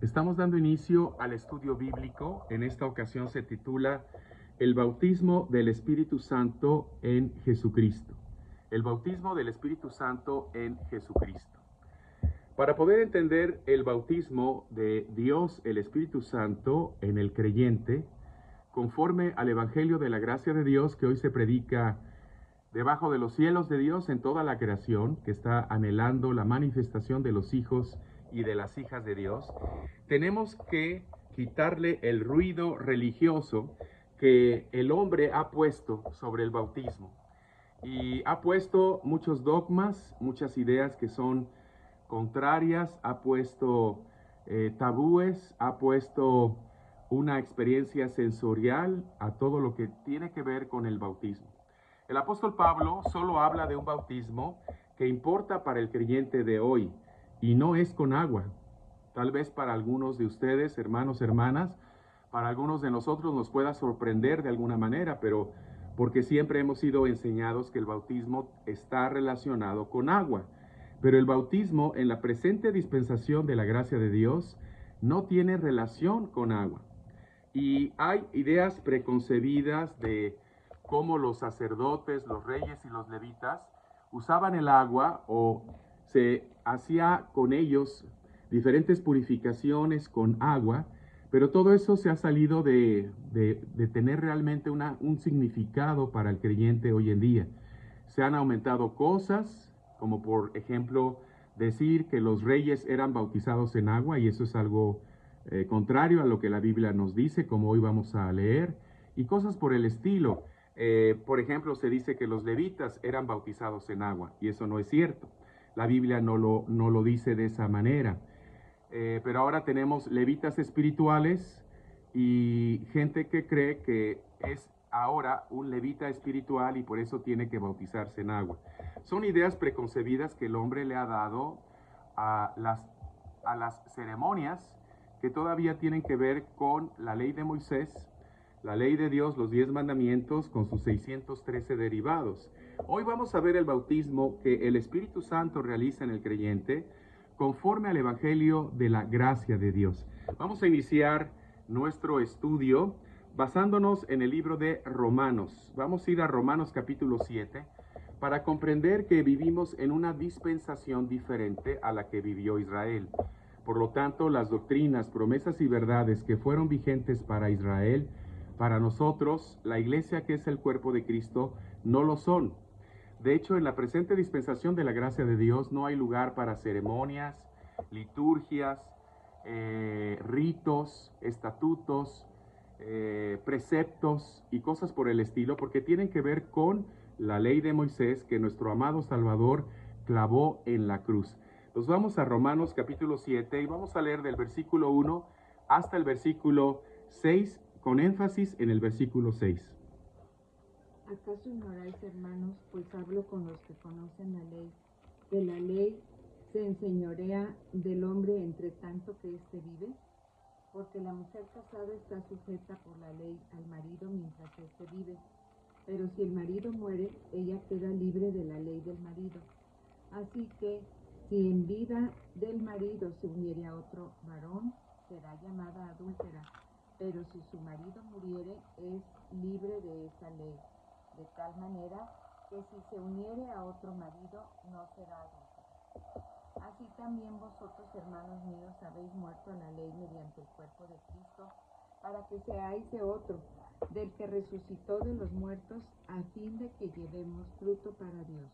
Estamos dando inicio al estudio bíblico. En esta ocasión se titula El bautismo del Espíritu Santo en Jesucristo. El bautismo del Espíritu Santo en Jesucristo. Para poder entender el bautismo de Dios, el Espíritu Santo, en el creyente, conforme al Evangelio de la gracia de Dios que hoy se predica debajo de los cielos de Dios en toda la creación, que está anhelando la manifestación de los hijos y de las hijas de Dios, tenemos que quitarle el ruido religioso que el hombre ha puesto sobre el bautismo. Y ha puesto muchos dogmas, muchas ideas que son contrarias, ha puesto tabúes, ha puesto una experiencia sensorial a todo lo que tiene que ver con el bautismo. El apóstol Pablo solo habla de un bautismo que importa para el creyente de hoy y no es con agua. Tal vez para algunos de ustedes, hermanos, hermanas, para algunos de nosotros nos pueda sorprender de alguna manera, pero porque siempre hemos sido enseñados que el bautismo está relacionado con agua. Pero el bautismo en la presente dispensación de la gracia de Dios no tiene relación con agua. Y hay ideas preconcebidas de cómo los sacerdotes, los reyes y los levitas usaban el agua o se hacía con ellos diferentes purificaciones con agua, pero todo eso se ha salido de tener realmente un significado para el creyente hoy en día. Se han aumentado cosas, como por ejemplo decir que los reyes eran bautizados en agua, y eso es algo contrario a lo que la Biblia nos dice, como hoy vamos a leer, y cosas por el estilo. Por ejemplo, se dice que los levitas eran bautizados en agua, y eso no es cierto. La Biblia no lo dice de esa manera. Pero ahora tenemos levitas espirituales y gente que cree que es ahora un levita espiritual y por eso tiene que bautizarse en agua. Son ideas preconcebidas que el hombre le ha dado a las ceremonias que todavía tienen que ver con la ley de Moisés, la ley de Dios, los 10 mandamientos con sus 613 derivados. Hoy vamos a ver el bautismo que el Espíritu Santo realiza en el creyente conforme al Evangelio de la gracia de Dios. Vamos a iniciar nuestro estudio basándonos en el libro de Romanos. Vamos a ir a Romanos capítulo 7 para comprender que vivimos en una dispensación diferente a la que vivió Israel. Por lo tanto, las doctrinas, promesas y verdades que fueron vigentes para Israel, para nosotros, la iglesia que es el cuerpo de Cristo, no lo son. De hecho, en la presente dispensación de la gracia de Dios no hay lugar para ceremonias, liturgias, ritos, estatutos, preceptos y cosas por el estilo, porque tienen que ver con la ley de Moisés que nuestro amado Salvador clavó en la cruz. Nos vamos a Romanos capítulo 7 y vamos a leer del versículo 1 hasta el versículo 6, con énfasis en el versículo 6. ¿Acaso ignoráis, hermanos, pues hablo con los que conocen la ley, que la ley se enseñorea del hombre entre tanto que éste vive? Porque la mujer casada está sujeta por la ley al marido mientras éste vive. Pero si el marido muere, ella queda libre de la ley del marido. Así que, si en vida del marido se uniere a otro varón, será llamada adúltera. Pero si su marido muriere, es libre de esa ley. De tal manera que si se uniere a otro marido, no será adúltera. Así también vosotros, hermanos míos, habéis muerto a la ley mediante el cuerpo de Cristo, para que seáis de otro, del que resucitó de los muertos, a fin de que llevemos fruto para Dios.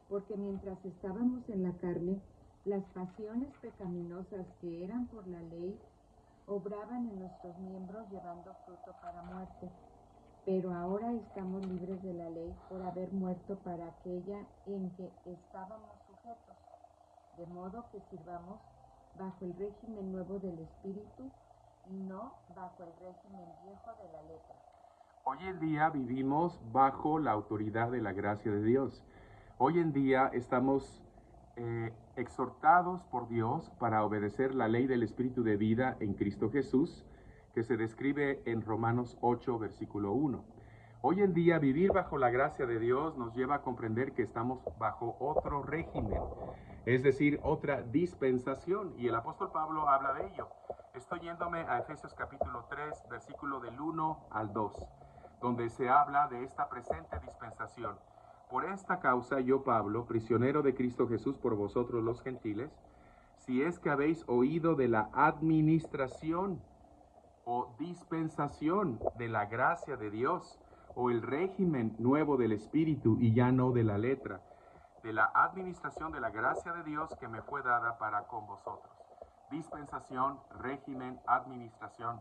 Porque mientras estábamos en la carne, las pasiones pecaminosas que eran por la ley obraban en nuestros miembros llevando fruto para muerte. Pero ahora estamos libres de la ley por haber muerto para aquella en que estábamos sujetos, de modo que sirvamos bajo el régimen nuevo del Espíritu y no bajo el régimen viejo de la letra. Hoy en día vivimos bajo la autoridad de la gracia de Dios. Hoy en día estamos exhortados por Dios para obedecer la ley del Espíritu de vida en Cristo Jesús, que se describe en Romanos 8, versículo 1. Hoy en día vivir bajo la gracia de Dios nos lleva a comprender que estamos bajo otro régimen, es decir, otra dispensación. Y el apóstol Pablo habla de ello. Estoy yéndome a Efesios capítulo 3, versículo del 1 al 2, donde se habla de esta presente dispensación. Por esta causa yo, Pablo, prisionero de Cristo Jesús por vosotros los gentiles, si es que habéis oído de la administración o dispensación de la gracia de Dios, o el régimen nuevo del Espíritu y ya no de la letra, de la administración de la gracia de Dios que me fue dada para con vosotros. Dispensación, régimen, administración.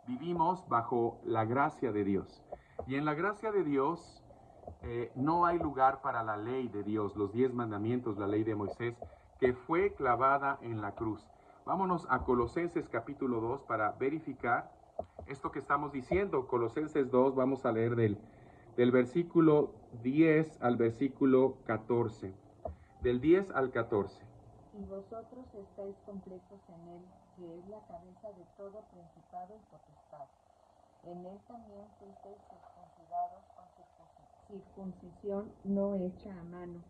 Vivimos bajo la gracia de Dios. Y en la gracia de Dios no hay lugar para la ley de Dios, los 10 mandamientos, la ley de Moisés, que fue clavada en la cruz. Vámonos a Colosenses capítulo 2 para verificar esto que estamos diciendo. Colosenses 2, vamos a leer del versículo 10 al versículo 14. Del 10 al 14. Y vosotros estáis completos en él, que es la cabeza de todo principado y potestad. En él también fuisteis circuncidados con circuncisión no hecha a mano,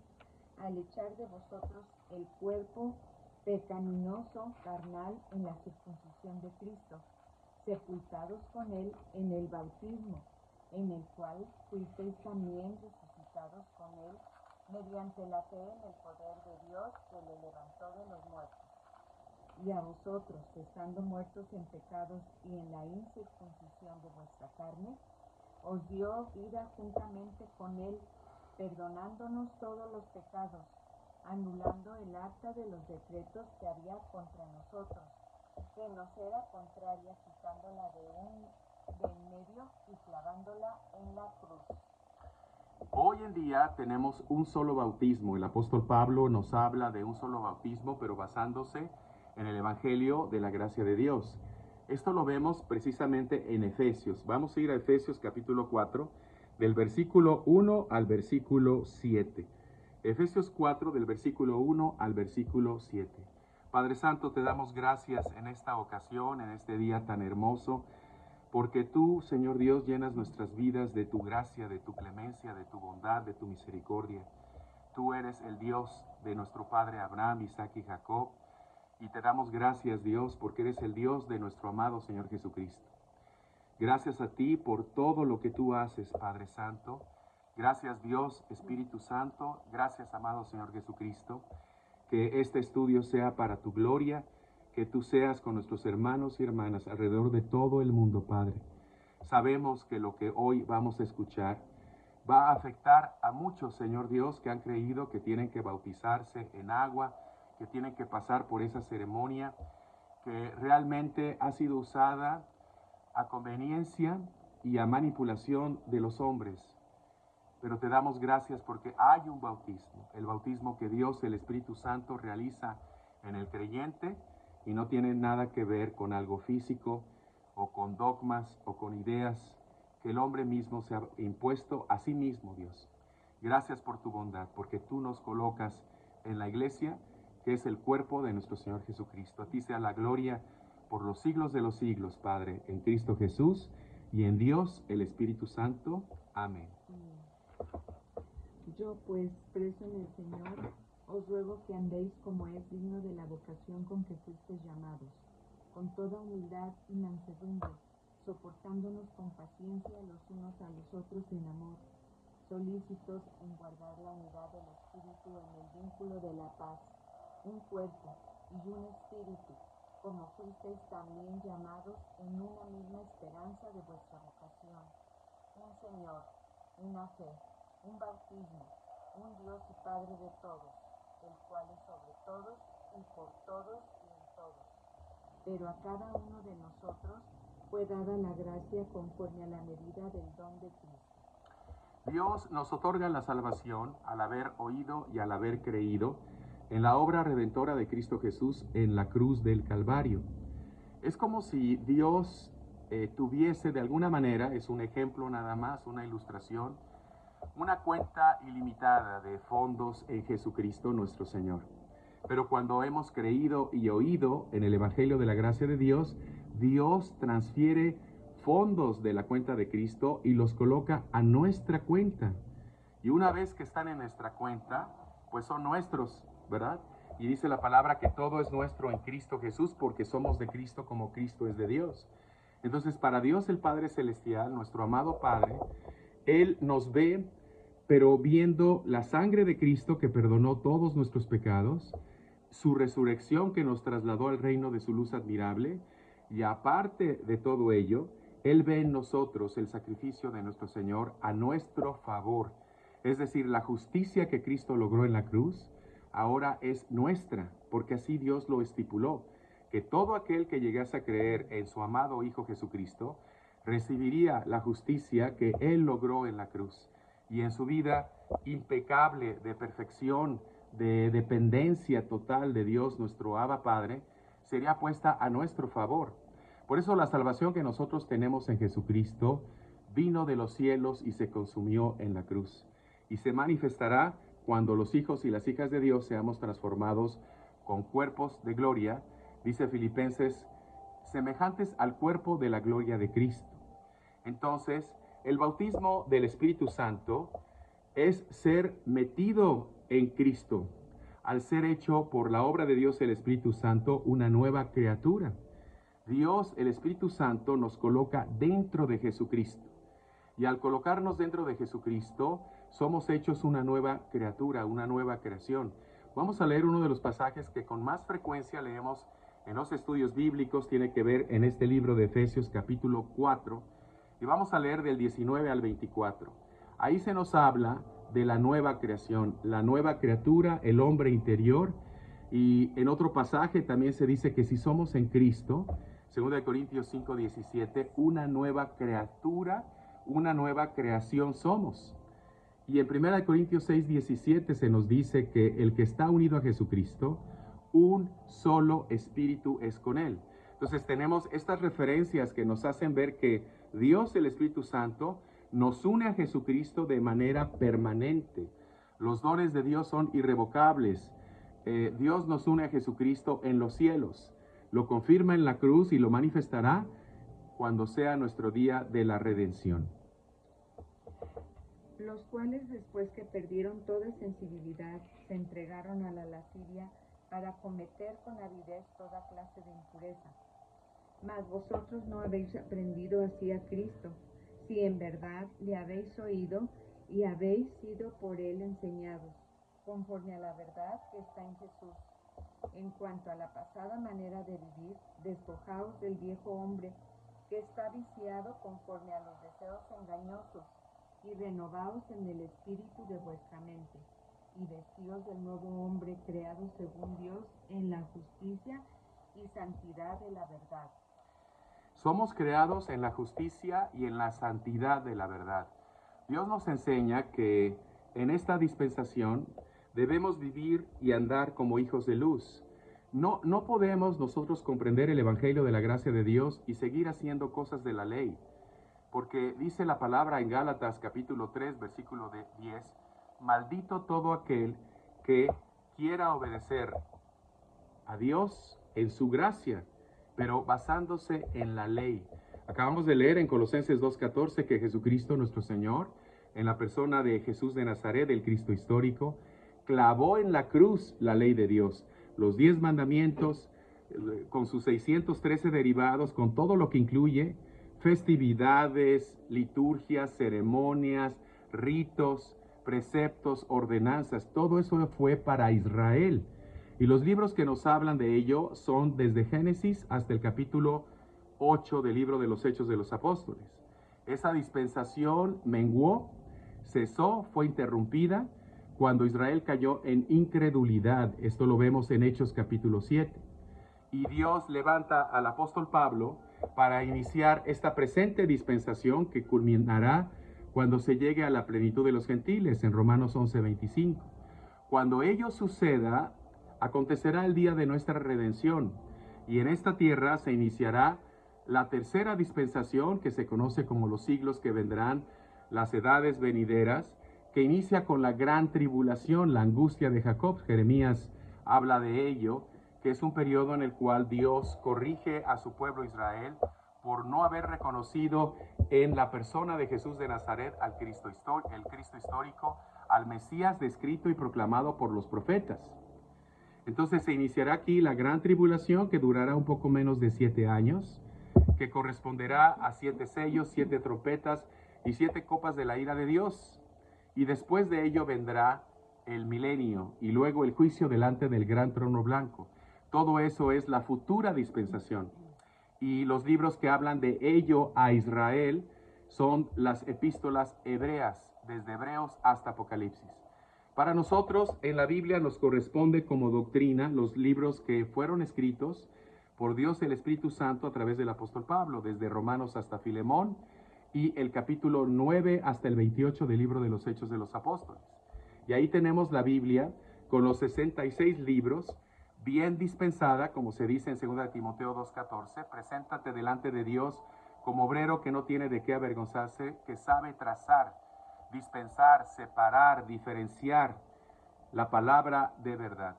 al echar de vosotros el cuerpo pecaminoso carnal en la circuncisión de Cristo, sepultados con él en el bautismo, en el cual fuisteis también resucitados con él mediante la fe en el poder de Dios que le levantó de los muertos. Y a vosotros, estando muertos en pecados y en la incircuncisión de vuestra carne, os dio vida juntamente con él, perdonándonos todos los pecados, anulando el acta de los decretos que había contra nosotros, que nos era contraria, quitándola de en medio y clavándola en la cruz. Hoy en día tenemos un solo bautismo. El apóstol Pablo nos habla de un solo bautismo, pero basándose en el Evangelio de la gracia de Dios. Esto lo vemos precisamente en Efesios. Vamos a ir a Efesios capítulo 4, del versículo 1 al versículo 7. Efesios 4, del versículo 1 al versículo 7. Padre Santo, te damos gracias en esta ocasión, en este día tan hermoso, porque tú, Señor Dios, llenas nuestras vidas de tu gracia, de tu clemencia, de tu bondad, de tu misericordia. Tú eres el Dios de nuestro Padre Abraham, Isaac y Jacob, y te damos gracias, Dios, porque eres el Dios de nuestro amado Señor Jesucristo. Gracias a ti por todo lo que tú haces, Padre Santo. Gracias, Dios, Espíritu Santo. Gracias, amado Señor Jesucristo. Que este estudio sea para tu gloria, que tú seas con nuestros hermanos y hermanas alrededor de todo el mundo, Padre. Sabemos que lo que hoy vamos a escuchar va a afectar a muchos, Señor Dios, que han creído que tienen que bautizarse en agua, que tienen que pasar por esa ceremonia que realmente ha sido usada a conveniencia y a manipulación de los hombres. Pero te damos gracias porque hay un bautismo, el bautismo que Dios, el Espíritu Santo, realiza en el creyente y no tiene nada que ver con algo físico o con dogmas o con ideas que el hombre mismo se ha impuesto a sí mismo, Dios. Gracias por tu bondad, porque tú nos colocas en la iglesia, que es el cuerpo de nuestro Señor Jesucristo. A ti sea la gloria por los siglos de los siglos, Padre, en Cristo Jesús y en Dios, el Espíritu Santo. Amén. Yo pues, preso en el Señor, os ruego que andéis como es digno de la vocación con que fuisteis llamados, con toda humildad y mansedumbre, soportándonos con paciencia los unos a los otros en amor, solícitos en guardar la unidad del Espíritu en el vínculo de la paz, un cuerpo y un espíritu, como fuisteis también llamados en una misma esperanza de vuestra vocación, un Señor, una fe, un bautismo, un Dios y Padre de todos, el cual es sobre todos y por todos y en todos. Pero a cada uno de nosotros fue dada la gracia conforme a la medida del don de Cristo. Dios nos otorga la salvación al haber oído y al haber creído en la obra redentora de Cristo Jesús en la cruz del Calvario. Es como si Dios tuviese de alguna manera, es un ejemplo nada más, una ilustración, una cuenta ilimitada de fondos en Jesucristo nuestro Señor. Pero cuando hemos creído y oído en el Evangelio de la gracia de Dios, Dios transfiere fondos de la cuenta de Cristo y los coloca a nuestra cuenta. Y una vez que están en nuestra cuenta, pues son nuestros, ¿verdad? Y dice la palabra que todo es nuestro en Cristo Jesús, porque somos de Cristo como Cristo es de Dios. Entonces, para Dios el Padre Celestial, nuestro amado Padre, Él nos ve, pero viendo la sangre de Cristo que perdonó todos nuestros pecados, su resurrección que nos trasladó al reino de su luz admirable, y aparte de todo ello, Él ve en nosotros el sacrificio de nuestro Señor a nuestro favor. Es decir, la justicia que Cristo logró en la cruz, ahora es nuestra, porque así Dios lo estipuló, que todo aquel que llegase a creer en su amado Hijo Jesucristo, recibiría la justicia que Él logró en la cruz. Y en su vida impecable de perfección, de dependencia total de Dios, nuestro Abba Padre, sería puesta a nuestro favor. Por eso la salvación que nosotros tenemos en Jesucristo vino de los cielos y se consumió en la cruz. Y se manifestará cuando los hijos y las hijas de Dios seamos transformados con cuerpos de gloria, dice Filipenses, semejantes al cuerpo de la gloria de Cristo. Entonces, el bautismo del Espíritu Santo es ser metido en Cristo, al ser hecho por la obra de Dios el Espíritu Santo una nueva criatura. Dios, el Espíritu Santo, nos coloca dentro de Jesucristo. Y al colocarnos dentro de Jesucristo, somos hechos una nueva criatura, una nueva creación. Vamos a leer uno de los pasajes que con más frecuencia leemos en los estudios bíblicos, tiene que ver en este libro de Efesios capítulo 4, y vamos a leer del 19 al 24. Ahí se nos habla de la nueva creación, la nueva criatura, el hombre interior, y en otro pasaje también se dice que si somos en Cristo, 2 Corintios 5, 17, una nueva criatura, una nueva creación somos. Y en 1 Corintios 6, 17 se nos dice que el que está unido a Jesucristo, un solo espíritu es con él. Entonces tenemos estas referencias que nos hacen ver que Dios, el Espíritu Santo, nos une a Jesucristo de manera permanente. Los dones de Dios son irrevocables. Dios nos une a Jesucristo en los cielos. Lo confirma en la cruz y lo manifestará cuando sea nuestro día de la redención. Los cuales, después que perdieron toda sensibilidad, se entregaron a la lascivia para cometer con avidez toda clase de impureza. Mas vosotros no habéis aprendido así a Cristo, si en verdad le habéis oído y habéis sido por él enseñados, conforme a la verdad que está en Jesús. En cuanto a la pasada manera de vivir, despojaos del viejo hombre, que está viciado conforme a los deseos engañosos, y renovaos en el espíritu de vuestra mente, y vestíos del nuevo hombre creado según Dios en la justicia y santidad de la verdad. Somos creados en la justicia y en la santidad de la verdad. Dios nos enseña que en esta dispensación debemos vivir y andar como hijos de luz. No podemos nosotros comprender el evangelio de la gracia de Dios y seguir haciendo cosas de la ley. Porque dice la palabra en Gálatas capítulo 3, versículo 10, maldito todo aquel que quiera obedecer a Dios en su gracia, pero basándose en la ley. Acabamos de leer en Colosenses 2:14 que Jesucristo nuestro Señor, en la persona de Jesús de Nazaret, el Cristo histórico, clavó en la cruz la ley de Dios, los 10 mandamientos, con sus 613 derivados, con todo lo que incluye, festividades, liturgias, ceremonias, ritos, preceptos, ordenanzas, todo eso fue para Israel. Y los libros que nos hablan de ello son desde Génesis hasta el capítulo 8 del libro de los Hechos de los Apóstoles. Esa dispensación menguó, cesó, fue interrumpida cuando Israel cayó en incredulidad. Esto lo vemos en Hechos capítulo 7. Y Dios levanta al apóstol Pablo para iniciar esta presente dispensación que culminará cuando se llegue a la plenitud de los gentiles en Romanos 11:25. Cuando ello suceda, acontecerá el día de nuestra redención y en esta tierra se iniciará la tercera dispensación que se conoce como los siglos que vendrán, las edades venideras, que inicia con la gran tribulación, la angustia de Jacob. Jeremías habla de ello, que es un periodo en el cual Dios corrige a su pueblo Israel por no haber reconocido en la persona de Jesús de Nazaret al Cristo histórico, al Mesías descrito y proclamado por los profetas. Entonces se iniciará aquí la gran tribulación, que durará un poco menos de 7 años, que corresponderá a 7 sellos, 7 trompetas y 7 copas de la ira de Dios. Y después de ello vendrá el milenio y luego el juicio delante del gran trono blanco. Todo eso es la futura dispensación. Y los libros que hablan de ello a Israel son las epístolas hebreas, desde Hebreos hasta Apocalipsis. Para nosotros, en la Biblia nos corresponde como doctrina los libros que fueron escritos por Dios el Espíritu Santo a través del apóstol Pablo, desde Romanos hasta Filemón, y el capítulo 9 hasta el 28 del libro de los Hechos de los Apóstoles. Y ahí tenemos la Biblia con los 66 libros, bien dispensada, como se dice en 2 Timoteo 2:14, preséntate delante de Dios como obrero que no tiene de qué avergonzarse, que sabe trazar, dispensar, separar, diferenciar la palabra de verdad.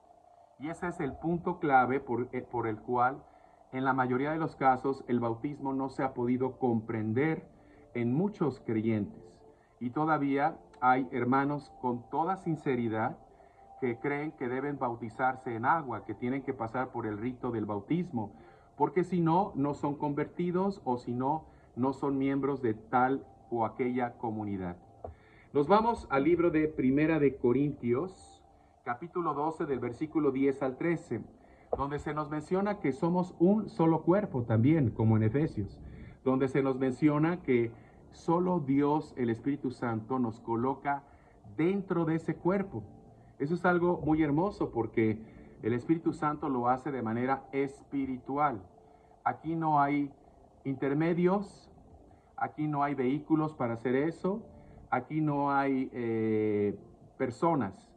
Y ese es el punto clave por el cual en la mayoría de los casos el bautismo no se ha podido comprender en muchos creyentes. Y todavía hay hermanos con toda sinceridad que creen que deben bautizarse en agua, que tienen que pasar por el rito del bautismo, porque si no, no son convertidos, o si no, no son miembros de tal o aquella comunidad. Nos vamos al libro de Primera de Corintios, capítulo 12, del versículo 10 al 13, donde se nos menciona que somos un solo cuerpo también, como en Efesios, donde se nos menciona que solo Dios, el Espíritu Santo, nos coloca dentro de ese cuerpo. Eso es algo muy hermoso porque el Espíritu Santo lo hace de manera espiritual. Aquí no hay intermedios, aquí no hay vehículos para hacer eso, aquí no hay personas.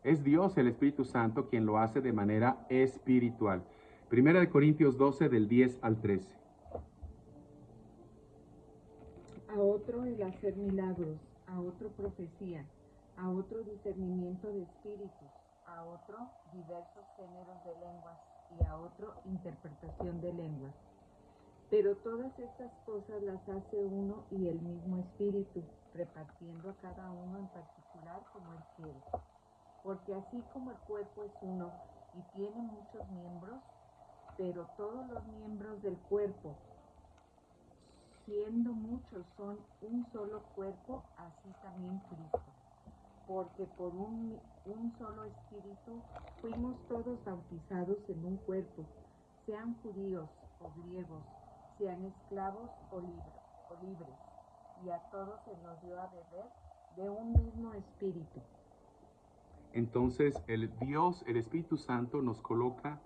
Es Dios, el Espíritu Santo, quien lo hace de manera espiritual. Primera de Corintios 12, del 10 al 13. A otro el hacer milagros, a otro profecía, a otro discernimiento de espíritus, a otro diversos géneros de lenguas y a otro interpretación de lenguas. Pero todas estas cosas las hace uno y el mismo Espíritu, repartiendo a cada uno en particular como Él quiere. Porque así como el cuerpo es uno y tiene muchos miembros, pero todos los miembros del cuerpo, siendo muchos, son un solo cuerpo, así también Cristo. Porque por un solo Espíritu fuimos todos bautizados en un cuerpo, sean judíos o griegos, sean esclavos o libres, y a todos se nos dio a beber de un mismo Espíritu. Entonces el Dios, el Espíritu Santo, nos coloca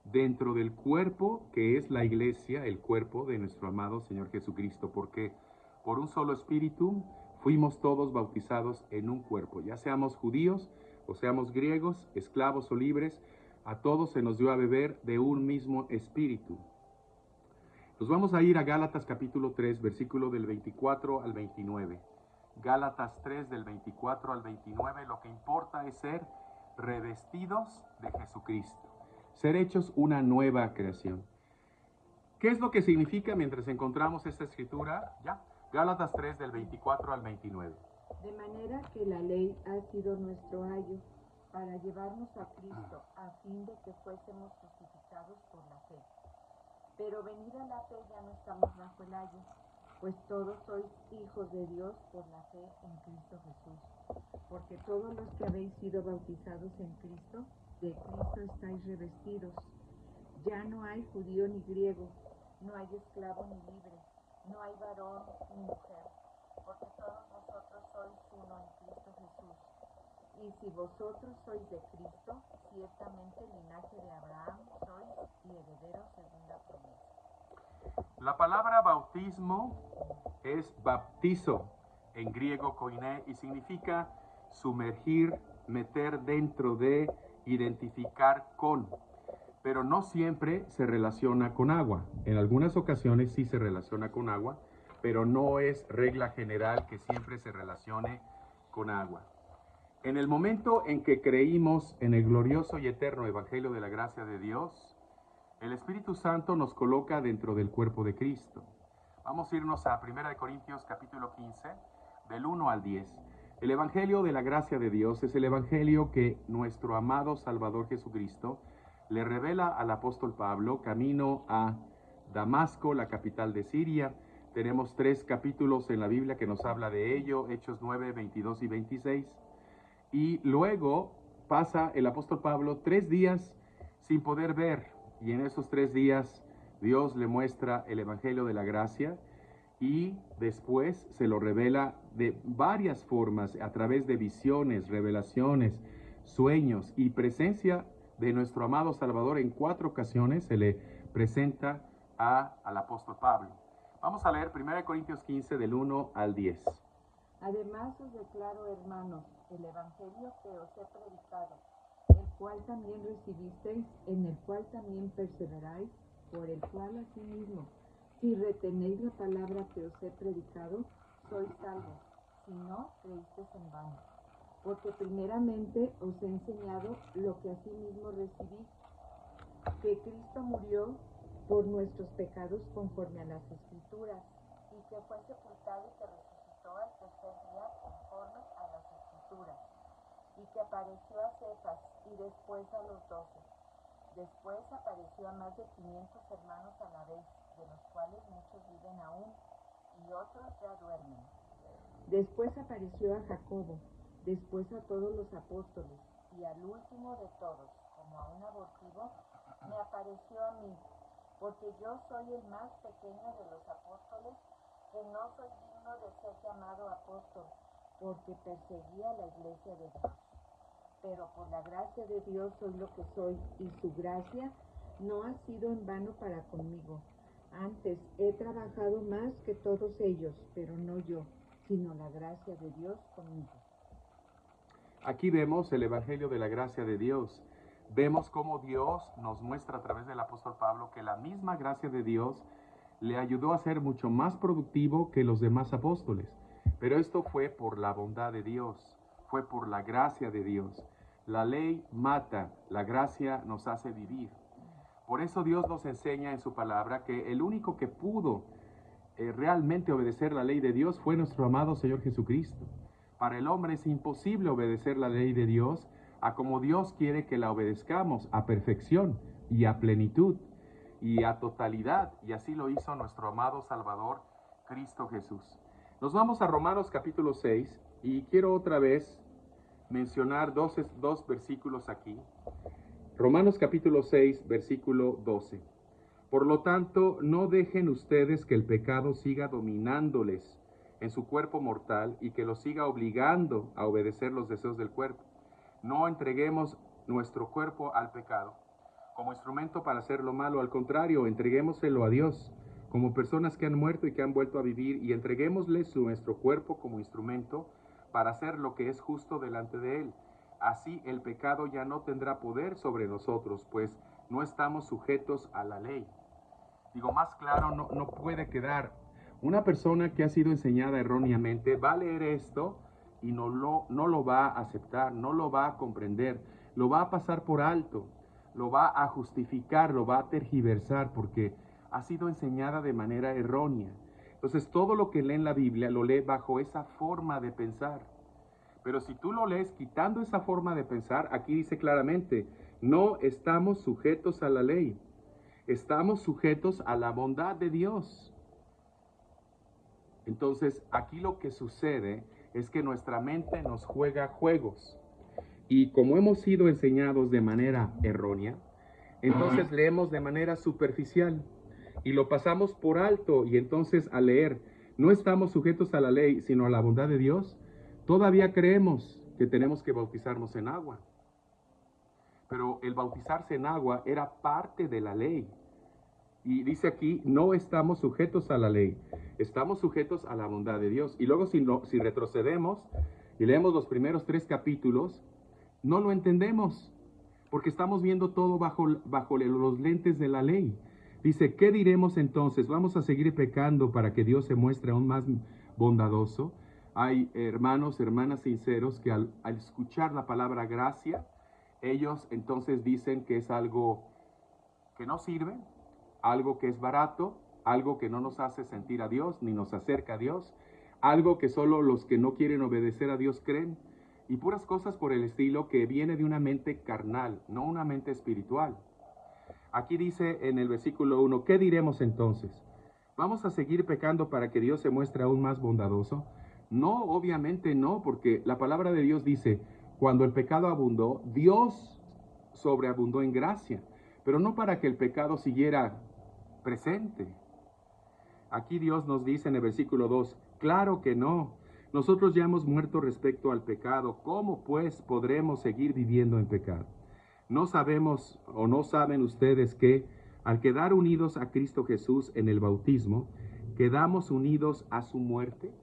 dentro del cuerpo que es la iglesia, el cuerpo de nuestro amado Señor Jesucristo, porque por un solo Espíritu fuimos todos bautizados en un cuerpo, ya seamos judíos o seamos griegos, esclavos o libres, a todos se nos dio a beber de un mismo Espíritu. Nos vamos a ir a Gálatas capítulo 3, versículo del 24 al 29. Gálatas 3, del 24 al 29, lo que importa es ser revestidos de Jesucristo, ser hechos una nueva creación. ¿Qué es lo que significa mientras encontramos esta escritura? Ya, Gálatas 3, del 24 al 29. De manera que la ley ha sido nuestro ayo para llevarnos a Cristo, a fin de que fuésemos justificados por la fe. Pero venida la fe ya no estamos bajo el ayo, pues todos sois hijos de Dios por la fe en Cristo Jesús. Porque todos los que habéis sido bautizados en Cristo, de Cristo estáis revestidos. Ya no hay judío ni griego, no hay esclavo ni libre, no hay varón ni mujer, porque todos vosotros sois uno en Cristo Jesús. Y si vosotros sois de Cristo, ciertamente linaje de Abraham sois y herederos según la promesa. La palabra bautismo es baptizo, en griego koiné, y significa sumergir, meter dentro de, identificar con. Pero no siempre se relaciona con agua. En algunas ocasiones sí se relaciona con agua, pero no es regla general que siempre se relacione con agua. En el momento en que creímos en el glorioso y eterno Evangelio de la gracia de Dios, el Espíritu Santo nos coloca dentro del cuerpo de Cristo. Vamos a irnos a 1 Corintios capítulo 15, del 1 al 10. El Evangelio de la gracia de Dios es el Evangelio que nuestro amado Salvador Jesucristo le revela al apóstol Pablo camino a Damasco, la capital de Siria. Tenemos 3 capítulos en la Biblia que nos habla de ello, Hechos 9, 22 y 26. Y luego pasa el apóstol Pablo 3 días sin poder ver, y en esos 3 días Dios le muestra el Evangelio de la gracia y después se lo revela de varias formas, a través de visiones, revelaciones, sueños y presencia de nuestro amado Salvador. En 4 ocasiones se le presenta al apóstol Pablo. Vamos a leer 1 Corintios 15 del 1 al 10. Además os declaro, hermanos, el evangelio que os he predicado, el cual también recibisteis, en el cual también perseveráis, por el cual asimismo, si retenéis la palabra que os he predicado, sois salvos, si no, creísteis en vano. Porque primeramente os he enseñado lo que asimismo recibí, que Cristo murió por nuestros pecados conforme a las Escrituras, y que fue sepultado y que resucitó al tercer día conforme a las Escrituras, y que apareció a Cefas y después a los 12. Después apareció a más de 500 hermanos a la vez, de los cuales muchos viven aún y otros ya duermen. Después apareció a Jacobo, después a todos los apóstoles, y al último de todos, como a un abortivo, me apareció a mí, porque yo soy el más pequeño de los apóstoles, que no soy digno de ser llamado apóstol, porque perseguía la iglesia de Dios. Pero por la gracia de Dios soy lo que soy, y su gracia no ha sido en vano para conmigo. Antes he trabajado más que todos ellos, pero no yo, sino la gracia de Dios conmigo. Aquí vemos el Evangelio de la gracia de Dios. Vemos cómo Dios nos muestra a través del apóstol Pablo que la misma gracia de Dios le ayudó a ser mucho más productivo que los demás apóstoles. Pero esto fue por la bondad de Dios, fue por la gracia de Dios. La ley mata, la gracia nos hace vivir. Por eso Dios nos enseña en su palabra que el único que pudo realmente obedecer la ley de Dios fue nuestro amado Señor Jesucristo. Para el hombre es imposible obedecer la ley de Dios a como Dios quiere que la obedezcamos, a perfección y a plenitud y a totalidad, y así lo hizo nuestro amado Salvador, Cristo Jesús. Nos vamos a Romanos capítulo 6, y quiero otra vez mencionar dos versículos aquí. Romanos capítulo 6, versículo 12. Por lo tanto, no dejen ustedes que el pecado siga dominándoles en su cuerpo mortal y que los siga obligando a obedecer los deseos del cuerpo. No entreguemos nuestro cuerpo al pecado como instrumento para hacer lo malo. Al contrario, entreguémoselo a Dios como personas que han muerto y que han vuelto a vivir, y entreguémosles nuestro cuerpo como instrumento para hacer lo que es justo delante de Él. Así el pecado ya no tendrá poder sobre nosotros, pues no estamos sujetos a la ley. Digo, más claro no puede quedar. Una persona que ha sido enseñada erróneamente va a leer esto y no lo va a aceptar, no lo va a comprender, lo va a pasar por alto, lo va a justificar, lo va a tergiversar, porque ha sido enseñada de manera errónea. Entonces todo lo que lee en la Biblia lo lee bajo esa forma de pensar. Pero si tú lo lees quitando esa forma de pensar, aquí dice claramente, no estamos sujetos a la ley. Estamos sujetos a la bondad de Dios. Entonces, aquí lo que sucede es que nuestra mente nos juega juegos. Y como hemos sido enseñados de manera errónea, entonces leemos de manera superficial y lo pasamos por alto. Y entonces al leer, no estamos sujetos a la ley, sino a la bondad de Dios, todavía creemos que tenemos que bautizarnos en agua. Pero el bautizarse en agua era parte de la ley. Y dice aquí, no estamos sujetos a la ley, estamos sujetos a la bondad de Dios. Y luego si retrocedemos y leemos los primeros 3 capítulos, no lo entendemos, porque estamos viendo todo bajo los lentes de la ley. Dice, ¿qué diremos entonces? ¿Vamos a seguir pecando para que Dios se muestre aún más bondadoso? Hay hermanos, hermanas sinceros que al escuchar la palabra gracia, ellos entonces dicen que es algo que no sirve, algo que es barato, algo que no nos hace sentir a Dios ni nos acerca a Dios, algo que solo los que no quieren obedecer a Dios creen, y puras cosas por el estilo que viene de una mente carnal, no una mente espiritual. Aquí dice en el versículo 1, ¿qué diremos entonces? ¿Vamos a seguir pecando para que Dios se muestre aún más bondadoso? No, obviamente no, porque la palabra de Dios dice, cuando el pecado abundó, Dios sobreabundó en gracia, pero no para que el pecado siguiera presente. Aquí Dios nos dice en el versículo 2, claro que no. Nosotros ya hemos muerto respecto al pecado. ¿Cómo pues podremos seguir viviendo en pecado? ¿No sabemos o no saben ustedes que al quedar unidos a Cristo Jesús en el bautismo, quedamos unidos a su muerte?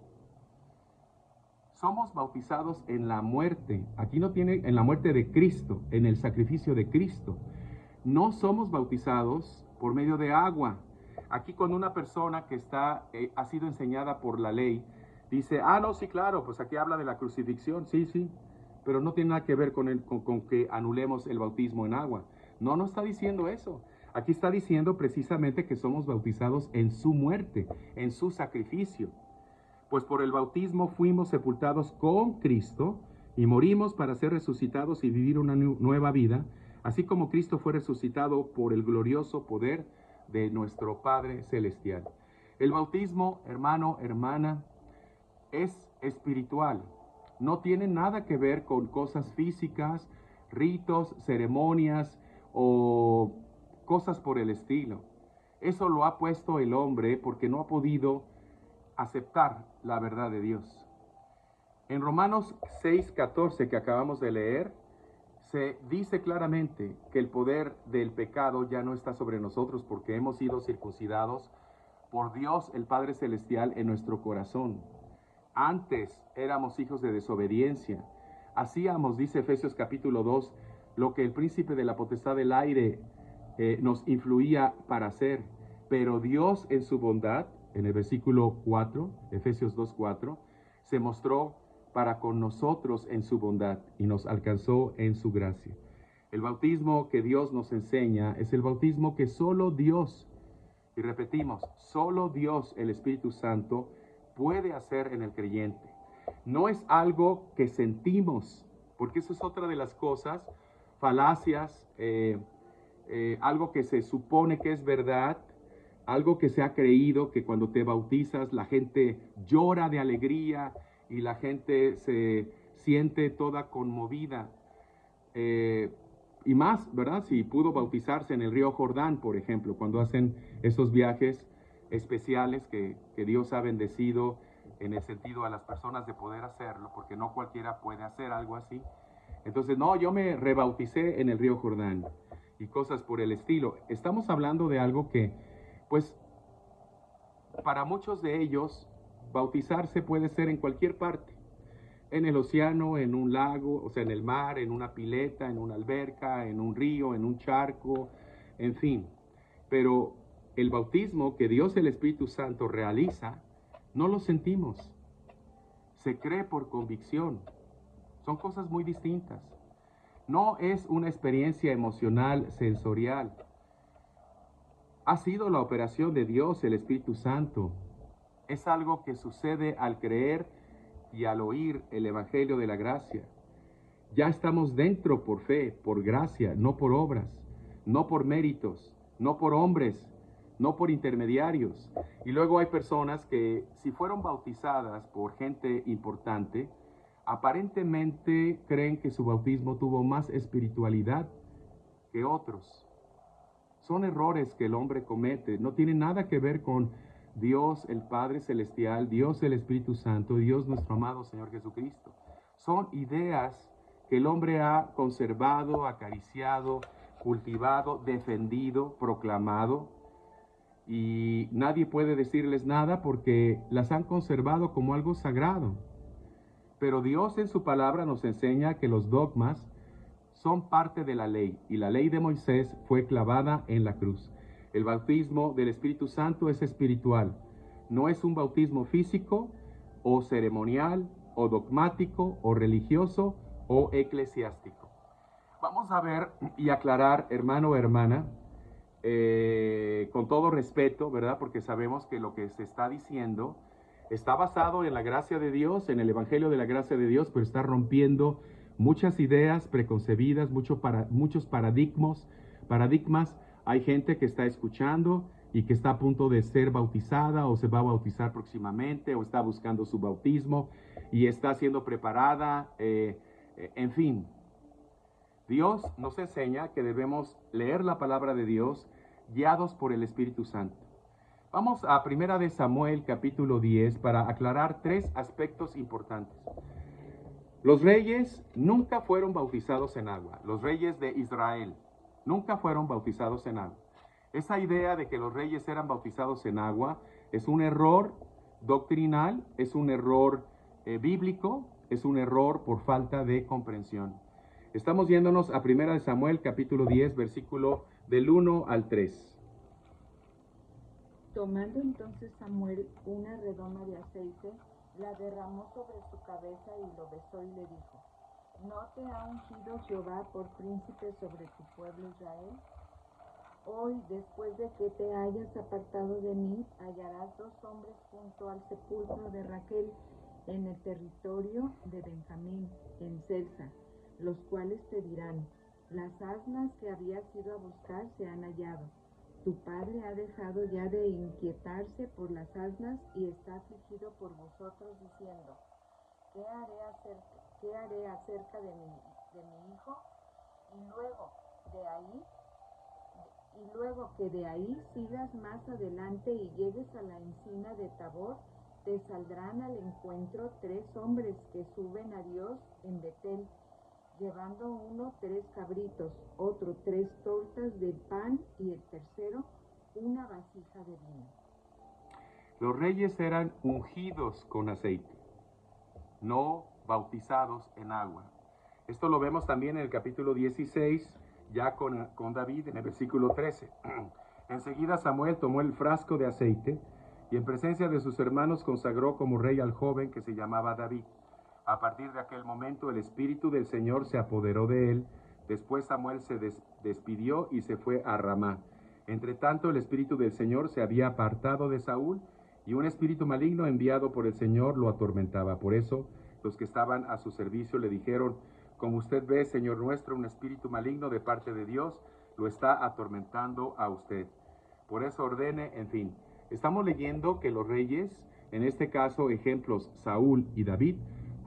Somos bautizados en la muerte. Aquí no tiene en la muerte de Cristo, en el sacrificio de Cristo. No somos bautizados por medio de agua. Aquí cuando una persona que ha sido enseñada por la ley, dice, no, sí, claro, pues aquí habla de la crucifixión, sí, pero no tiene nada que ver con que anulemos el bautismo en agua. No está diciendo eso. Aquí está diciendo precisamente que somos bautizados en su muerte, en su sacrificio. Pues por el bautismo fuimos sepultados con Cristo y morimos para ser resucitados y vivir una nueva vida, así como Cristo fue resucitado por el glorioso poder de nuestro Padre Celestial. El bautismo, hermano, hermana, es espiritual. No tiene nada que ver con cosas físicas, ritos, ceremonias o cosas por el estilo. Eso lo ha puesto el hombre porque no ha podido aceptar la verdad de Dios. En Romanos 6:14 que acabamos de leer, se dice claramente que el poder del pecado ya no está sobre nosotros porque hemos sido circuncidados por Dios el Padre Celestial en nuestro corazón. Antes éramos hijos de desobediencia. Hacíamos, dice Efesios capítulo 2, lo que el príncipe de la potestad del aire nos influía para hacer. Pero Dios en su bondad, en el versículo 4, Efesios 2:4, se mostró para con nosotros en su bondad y nos alcanzó en su gracia. El bautismo que Dios nos enseña es el bautismo que solo Dios, y repetimos, solo Dios, el Espíritu Santo, puede hacer en el creyente. No es algo que sentimos, porque eso es otra de las cosas, falacias, algo que se supone que es verdad, algo que se ha creído que cuando te bautizas la gente llora de alegría y la gente se siente toda conmovida. Y más, ¿verdad? Si pudo bautizarse en el río Jordán, por ejemplo, cuando hacen esos viajes especiales que Dios ha bendecido en el sentido a las personas de poder hacerlo, porque no cualquiera puede hacer algo así. Entonces, no, yo me rebauticé en el río Jordán y cosas por el estilo. Estamos hablando de algo que, pues, para muchos de ellos, bautizarse puede ser en cualquier parte. En el océano, en un lago, o sea, en el mar, en una pileta, en una alberca, en un río, en un charco, en fin. Pero el bautismo que Dios el Espíritu Santo realiza, no lo sentimos. Se cree por convicción. Son cosas muy distintas. No es una experiencia emocional, sensorial. Ha sido la operación de Dios, el Espíritu Santo. Es algo que sucede al creer y al oír el Evangelio de la gracia. Ya estamos dentro por fe, por gracia, no por obras, no por méritos, no por hombres, no por intermediarios. Y luego hay personas que, si fueron bautizadas por gente importante, aparentemente creen que su bautismo tuvo más espiritualidad que otros. Son errores que el hombre comete, no tienen nada que ver con Dios el Padre Celestial, Dios el Espíritu Santo, Dios nuestro amado Señor Jesucristo. Son ideas que el hombre ha conservado, acariciado, cultivado, defendido, proclamado, y nadie puede decirles nada porque las han conservado como algo sagrado. Pero Dios en su palabra nos enseña que los dogmas son parte de la ley, y la ley de Moisés fue clavada en la cruz. El bautismo del Espíritu Santo es espiritual, no es un bautismo físico o ceremonial o dogmático o religioso o eclesiástico. Vamos a ver y aclarar, hermano o hermana, con todo respeto, ¿verdad? Porque sabemos que lo que se está diciendo está basado en la gracia de Dios, en el Evangelio de la gracia de Dios, pero está rompiendo muchas ideas preconcebidas, muchos paradigmas. Hay gente que está escuchando y que está a punto de ser bautizada o se va a bautizar próximamente o está buscando su bautismo y está siendo preparada, en fin. Dios nos enseña que debemos leer la palabra de Dios guiados por el Espíritu Santo. Vamos a 1 de Samuel capítulo 10 para aclarar 3 aspectos importantes. Los reyes nunca fueron bautizados en agua. Los reyes de Israel nunca fueron bautizados en agua. Esa idea de que los reyes eran bautizados en agua es un error doctrinal, es un error bíblico, es un error por falta de comprensión. Estamos yéndonos a 1 de Samuel capítulo 10, versículo del 1 al 3. Tomando entonces Samuel una redoma de aceite, la derramó sobre su cabeza y lo besó y le dijo: ¿No te ha ungido Jehová por príncipe sobre tu pueblo Israel? Hoy, después de que te hayas apartado de mí, hallarás 2 hombres junto al sepulcro de Raquel en el territorio de Benjamín, en Selsa, los cuales te dirán: las asnas que habías ido a buscar se han hallado. Tu padre ha dejado ya de inquietarse por las asnas y está afligido por vosotros, diciendo: ¿Qué haré acerca de mi hijo? Y luego que de ahí sigas más adelante y llegues a la encina de Tabor, te saldrán al encuentro 3 hombres que suben a Dios en Betel, llevando uno 3 cabritos, otro 3 tortas de pan y el tercero una vasija de vino. Los reyes eran ungidos con aceite, no bautizados en agua. Esto lo vemos también en el capítulo 16, ya con David, en el versículo 13. Enseguida Samuel tomó el frasco de aceite y en presencia de sus hermanos consagró como rey al joven que se llamaba David. A partir de aquel momento el Espíritu del Señor se apoderó de él. Después Samuel se despidió y se fue a Ramá. Entre tanto el Espíritu del Señor se había apartado de Saúl y un espíritu maligno enviado por el Señor lo atormentaba. Por eso los que estaban a su servicio le dijeron: como usted ve, Señor nuestro, un espíritu maligno de parte de Dios lo está atormentando a usted. Por eso ordene, en fin. Estamos leyendo que los reyes, en este caso ejemplos Saúl y David,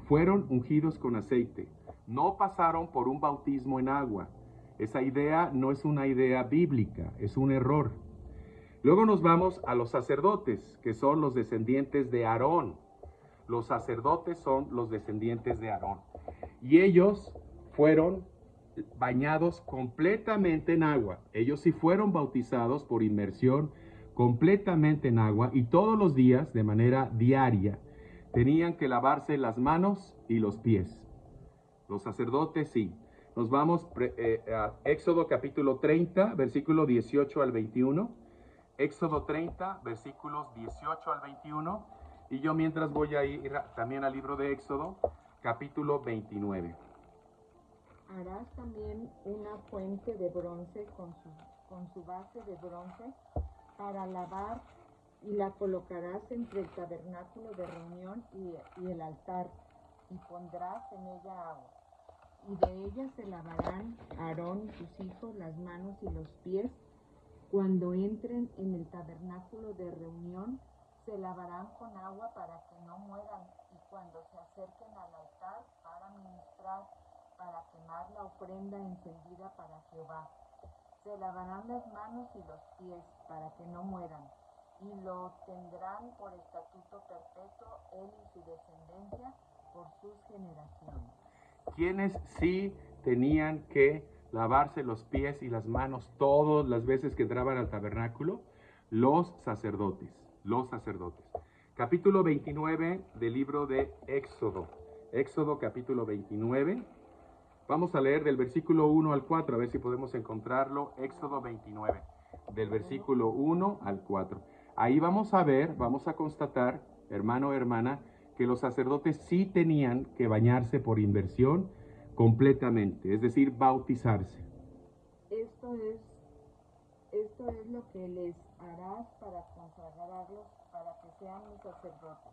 fueron ungidos con aceite. No pasaron por un bautismo en agua. Esa idea no es una idea bíblica, es un error. Luego nos vamos a los sacerdotes, que son los descendientes de Aarón. Los sacerdotes son los descendientes de Aarón. Y ellos fueron bañados completamente en agua. Ellos sí fueron bautizados por inmersión completamente en agua y todos los días, de manera diaria, tenían que lavarse las manos y los pies. Los sacerdotes sí. Nos vamos a Éxodo capítulo 30, versículo 18 al 21. Éxodo 30, versículos 18 al 21. Y yo mientras voy a ir también al libro de Éxodo, capítulo 29. Harás también una fuente de bronce con su base de bronce para lavar, y la colocarás entre el tabernáculo de reunión y el altar, y pondrás en ella agua. Y de ella se lavarán Aarón y sus hijos las manos y los pies cuando entren en el tabernáculo de reunión. Se lavarán con agua para que no mueran, y cuando se acerquen al altar para ministrar, para quemar la ofrenda encendida para Jehová, se lavarán las manos y los pies para que no mueran, y lo tendrán por estatuto perpetuo él y su descendencia por sus generaciones. ¿Quiénes sí tenían que lavarse los pies y las manos todas las veces que entraban al tabernáculo? Los sacerdotes. Capítulo 29 del libro de Éxodo. Éxodo capítulo 29. Vamos a leer del versículo 1 al 4, a ver si podemos encontrarlo. Éxodo 29, del versículo 1 al 4. Ahí vamos a constatar, hermano o hermana, que los sacerdotes sí tenían que bañarse por inmersión completamente, es decir, bautizarse. Esto es Esto es lo que les harás para consagrarlos, para que sean mis sacerdotes.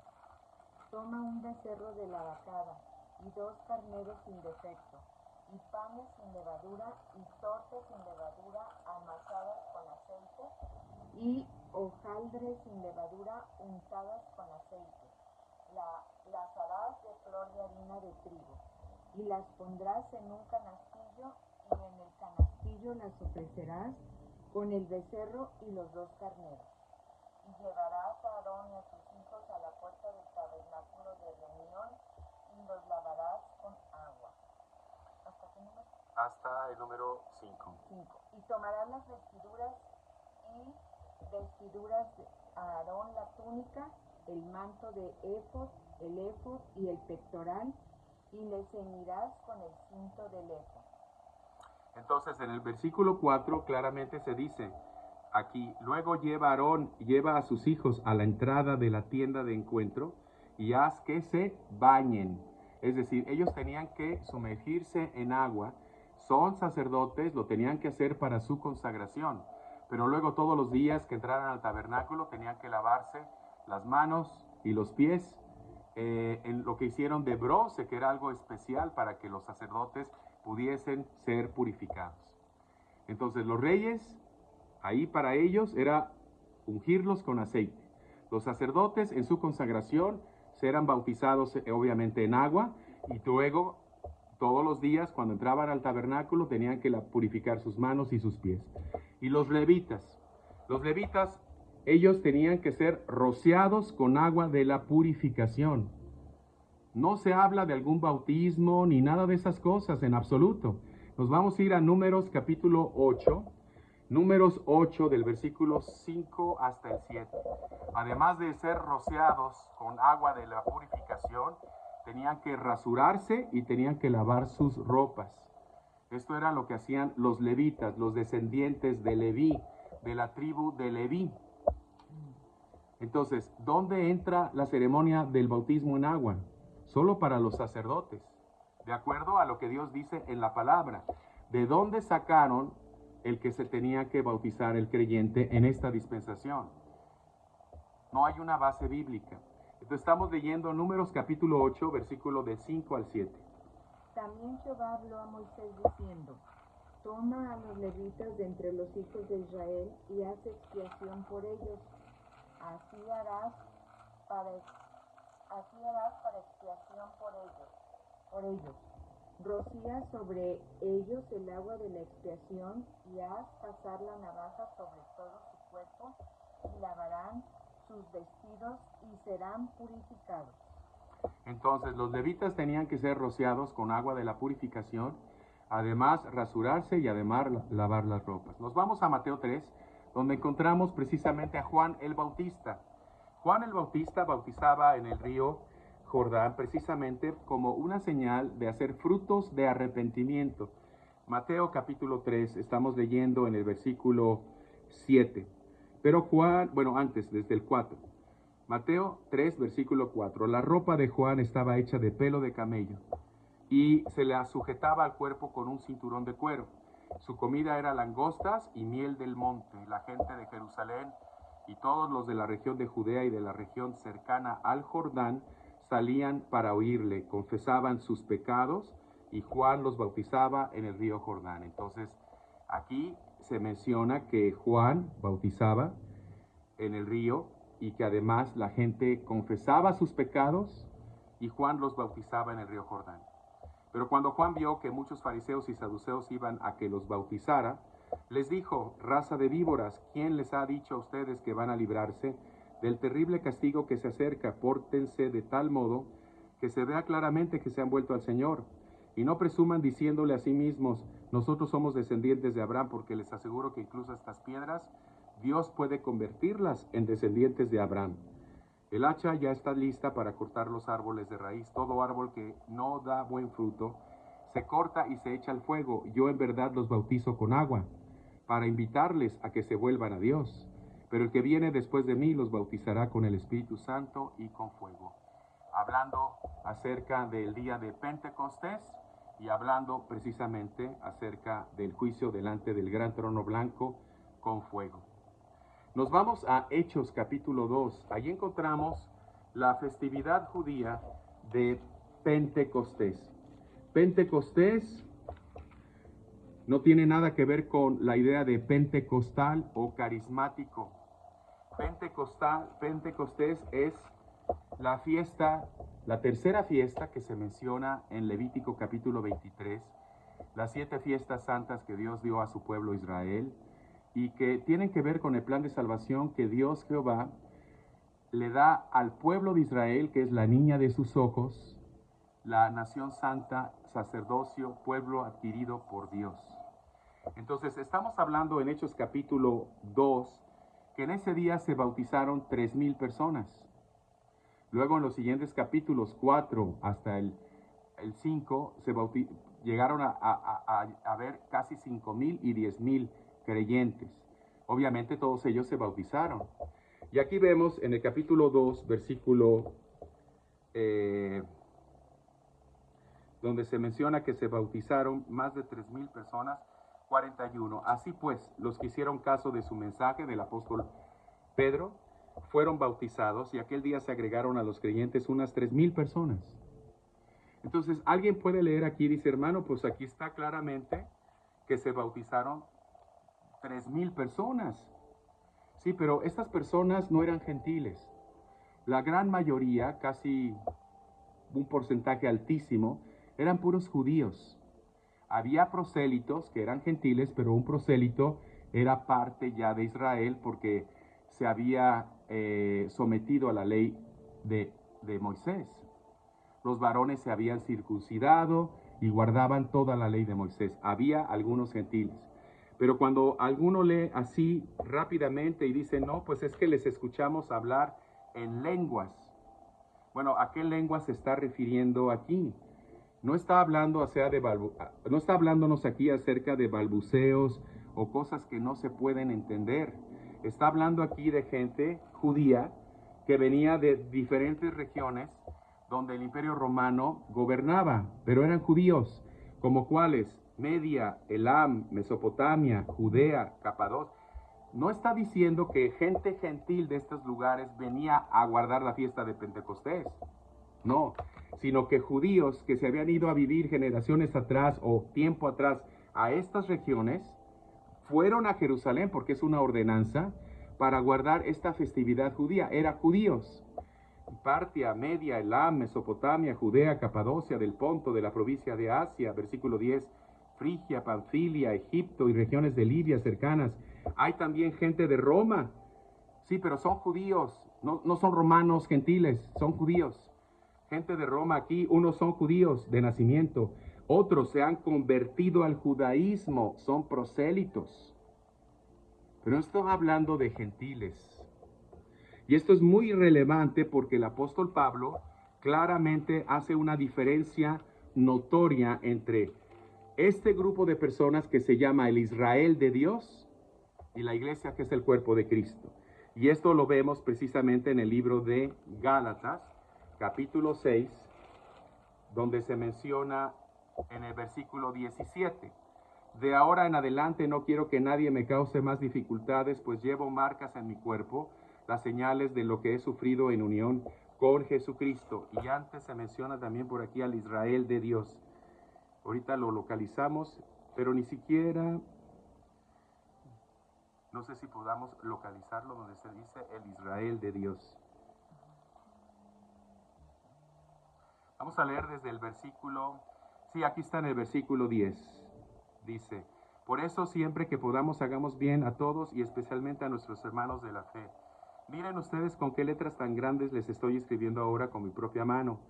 Toma un becerro de la vacada y 2 carneros sin defecto, y panes sin levadura, y tortas sin levadura amasadas con aceite, y hojaldres sin levadura untadas con aceite. Las harás de flor de harina de trigo, y las pondrás en un canastillo, y en el canastillo las ofrecerás con el becerro y los 2 carneros. Y llevarás a Aarón y a sus hijos a la puerta del tabernáculo de reunión, y los lavarás con agua. ¿Hasta qué número? Hasta el número 5. 5. Y tomarás las vestiduras de Aarón, la túnica, el manto de éfod, el éfod y el pectoral, y le ceñirás con el cinto del éfod. Entonces, en el versículo 4 claramente se dice, aquí, luego Aarón lleva a sus hijos a la entrada de la tienda de encuentro y haz que se bañen. Es decir, ellos tenían que sumergirse en agua, son sacerdotes, lo tenían que hacer para su consagración, pero luego todos los días que entraran al tabernáculo tenían que lavarse las manos y los pies en lo que hicieron de bronce, que era algo especial para que los sacerdotes pudiesen ser purificados. Entonces los reyes, ahí para ellos era ungirlos con aceite. Los sacerdotes en su consagración serán bautizados obviamente en agua y luego todos los días cuando entraban al tabernáculo tenían que purificar sus manos y sus pies. Y los levitas, ellos tenían que ser rociados con agua de la purificación. No se habla de algún bautismo ni nada de esas cosas en absoluto. Nos vamos a ir a Números capítulo 8. Números 8 del versículo 5 hasta el 7. Además de ser rociados con agua de la purificación, tenían que rasurarse y tenían que lavar sus ropas. Esto era lo que hacían los levitas, los descendientes de Leví, de la tribu de Leví. Entonces, ¿dónde entra la ceremonia del bautismo en agua? Solo para los sacerdotes, de acuerdo a lo que Dios dice en la palabra. ¿De dónde sacaron el que se tenía que bautizar el creyente en esta dispensación? No hay una base bíblica. Entonces estamos leyendo Números capítulo 8, versículo de 5 al 7. También Jehová habló a Moisés diciendo, toma a los levitas de entre los hijos de Israel y haz expiación por ellos. Así harás para expiación por ellos. Rocía sobre ellos el agua de la expiación y haz pasar la navaja sobre todo su cuerpo y lavarán sus vestidos y serán purificados. Entonces los levitas tenían que ser rociados con agua de la purificación, además rasurarse y además lavar las ropas. Nos vamos a Mateo 3, donde encontramos precisamente a Juan el Bautista. Juan el Bautista bautizaba en el río Jordán precisamente como una señal de hacer frutos de arrepentimiento. Mateo capítulo 3, estamos leyendo en el versículo 7. Pero Juan, antes, desde el 4. Mateo 3, versículo 4. La ropa de Juan estaba hecha de pelo de camello y se la sujetaba al cuerpo con un cinturón de cuero. Su comida era langostas y miel del monte. La gente de Jerusalén y todos los de la región de Judea y de la región cercana al Jordán salían para oírle, confesaban sus pecados y Juan los bautizaba en el río Jordán. Entonces, aquí se menciona que Juan bautizaba en el río y que además la gente confesaba sus pecados y Juan los bautizaba en el río Jordán. Pero cuando Juan vio que muchos fariseos y saduceos iban a que los bautizara, les dijo, raza de víboras, ¿quién les ha dicho a ustedes que van a librarse del terrible castigo que se acerca? Pórtense de tal modo que se vea claramente que se han vuelto al Señor, y no presuman diciéndole a sí mismos, nosotros somos descendientes de Abraham, porque les aseguro que incluso estas piedras Dios puede convertirlas en descendientes de Abraham. El hacha ya está lista para cortar los árboles de raíz. Todo árbol que no da buen fruto se corta y se echa al fuego. Yo en verdad los bautizo con agua para invitarles a que se vuelvan a Dios. Pero el que viene después de mí los bautizará con el Espíritu Santo y con fuego. Hablando acerca del día de Pentecostés y hablando precisamente acerca del juicio delante del gran trono blanco con fuego. Nos vamos a Hechos capítulo 2. Allí encontramos la festividad judía de Pentecostés. Pentecostés no tiene nada que ver con la idea de pentecostal o carismático. Pentecostés es la fiesta, la tercera fiesta que se menciona en Levítico capítulo 23, las 7 fiestas santas que Dios dio a su pueblo Israel y que tienen que ver con el plan de salvación que Dios Jehová le da al pueblo de Israel, que es la niña de sus ojos, la nación santa, sacerdocio, pueblo adquirido por Dios. Entonces, estamos hablando en Hechos capítulo 2, que en ese día se bautizaron 3,000 personas. Luego en los siguientes capítulos, 4 hasta el 5, llegaron a ver casi 5,000 y 10,000 creyentes. Obviamente todos ellos se bautizaron. Y aquí vemos en el capítulo 2, versículo donde se menciona que se bautizaron más de 3,000 personas, 41. Así pues, los que hicieron caso de su mensaje del apóstol Pedro fueron bautizados y aquel día se agregaron a los creyentes unas 3,000 personas. Entonces, alguien puede leer aquí, dice, hermano, pues aquí está claramente que se bautizaron 3,000 personas. Sí, pero estas personas no eran gentiles. La gran mayoría, casi un porcentaje altísimo, eran puros judíos. Había prosélitos que eran gentiles, pero un prosélito era parte ya de Israel porque se había sometido a la ley de Moisés. Los varones se habían circuncidado y guardaban toda la ley de Moisés. Había algunos gentiles. Pero cuando alguno lee así rápidamente y dice, no, pues es que les escuchamos hablar en lenguas. Bueno, ¿a qué lengua se está refiriendo aquí? No está hablándonos aquí acerca de balbuceos o cosas que no se pueden entender. Está hablando aquí de gente judía que venía de diferentes regiones donde el Imperio Romano gobernaba, pero eran judíos, como cuáles: Media, Elam, Mesopotamia, Judea, Capadocia. No está diciendo que gente gentil de estos lugares venía a guardar la fiesta de Pentecostés. No, sino que judíos que se habían ido a vivir generaciones atrás o tiempo atrás a estas regiones, fueron a Jerusalén, porque es una ordenanza, para guardar esta festividad judía. Eran judíos. Partia, Media, Elam, Mesopotamia, Judea, Capadocia, del Ponto, de la provincia de Asia, versículo 10, Frigia, Panfilia, Egipto y regiones de Libia cercanas. Hay también gente de Roma. Sí, pero son judíos, no son romanos gentiles, son judíos. Gente de Roma aquí, unos son judíos de nacimiento, otros se han convertido al judaísmo, son prosélitos. Pero no estoy hablando de gentiles. Y esto es muy relevante porque el apóstol Pablo claramente hace una diferencia notoria entre este grupo de personas que se llama el Israel de Dios y la iglesia que es el cuerpo de Cristo. Y esto lo vemos precisamente en el libro de Gálatas, capítulo 6, donde se menciona en el versículo 17. De ahora en adelante no quiero que nadie me cause más dificultades, pues llevo marcas en mi cuerpo, las señales de lo que he sufrido en unión con Jesucristo. Y antes se menciona también por aquí al Israel de Dios. Ahorita lo localizamos, pero ni siquiera, no sé si podamos localizarlo donde se dice el Israel de Dios. Vamos a leer desde el versículo, sí, aquí está en el versículo 10. Dice, por eso siempre que podamos hagamos bien a todos y especialmente a nuestros hermanos de la fe. Miren ustedes con qué letras tan grandes les estoy escribiendo ahora con mi propia mano.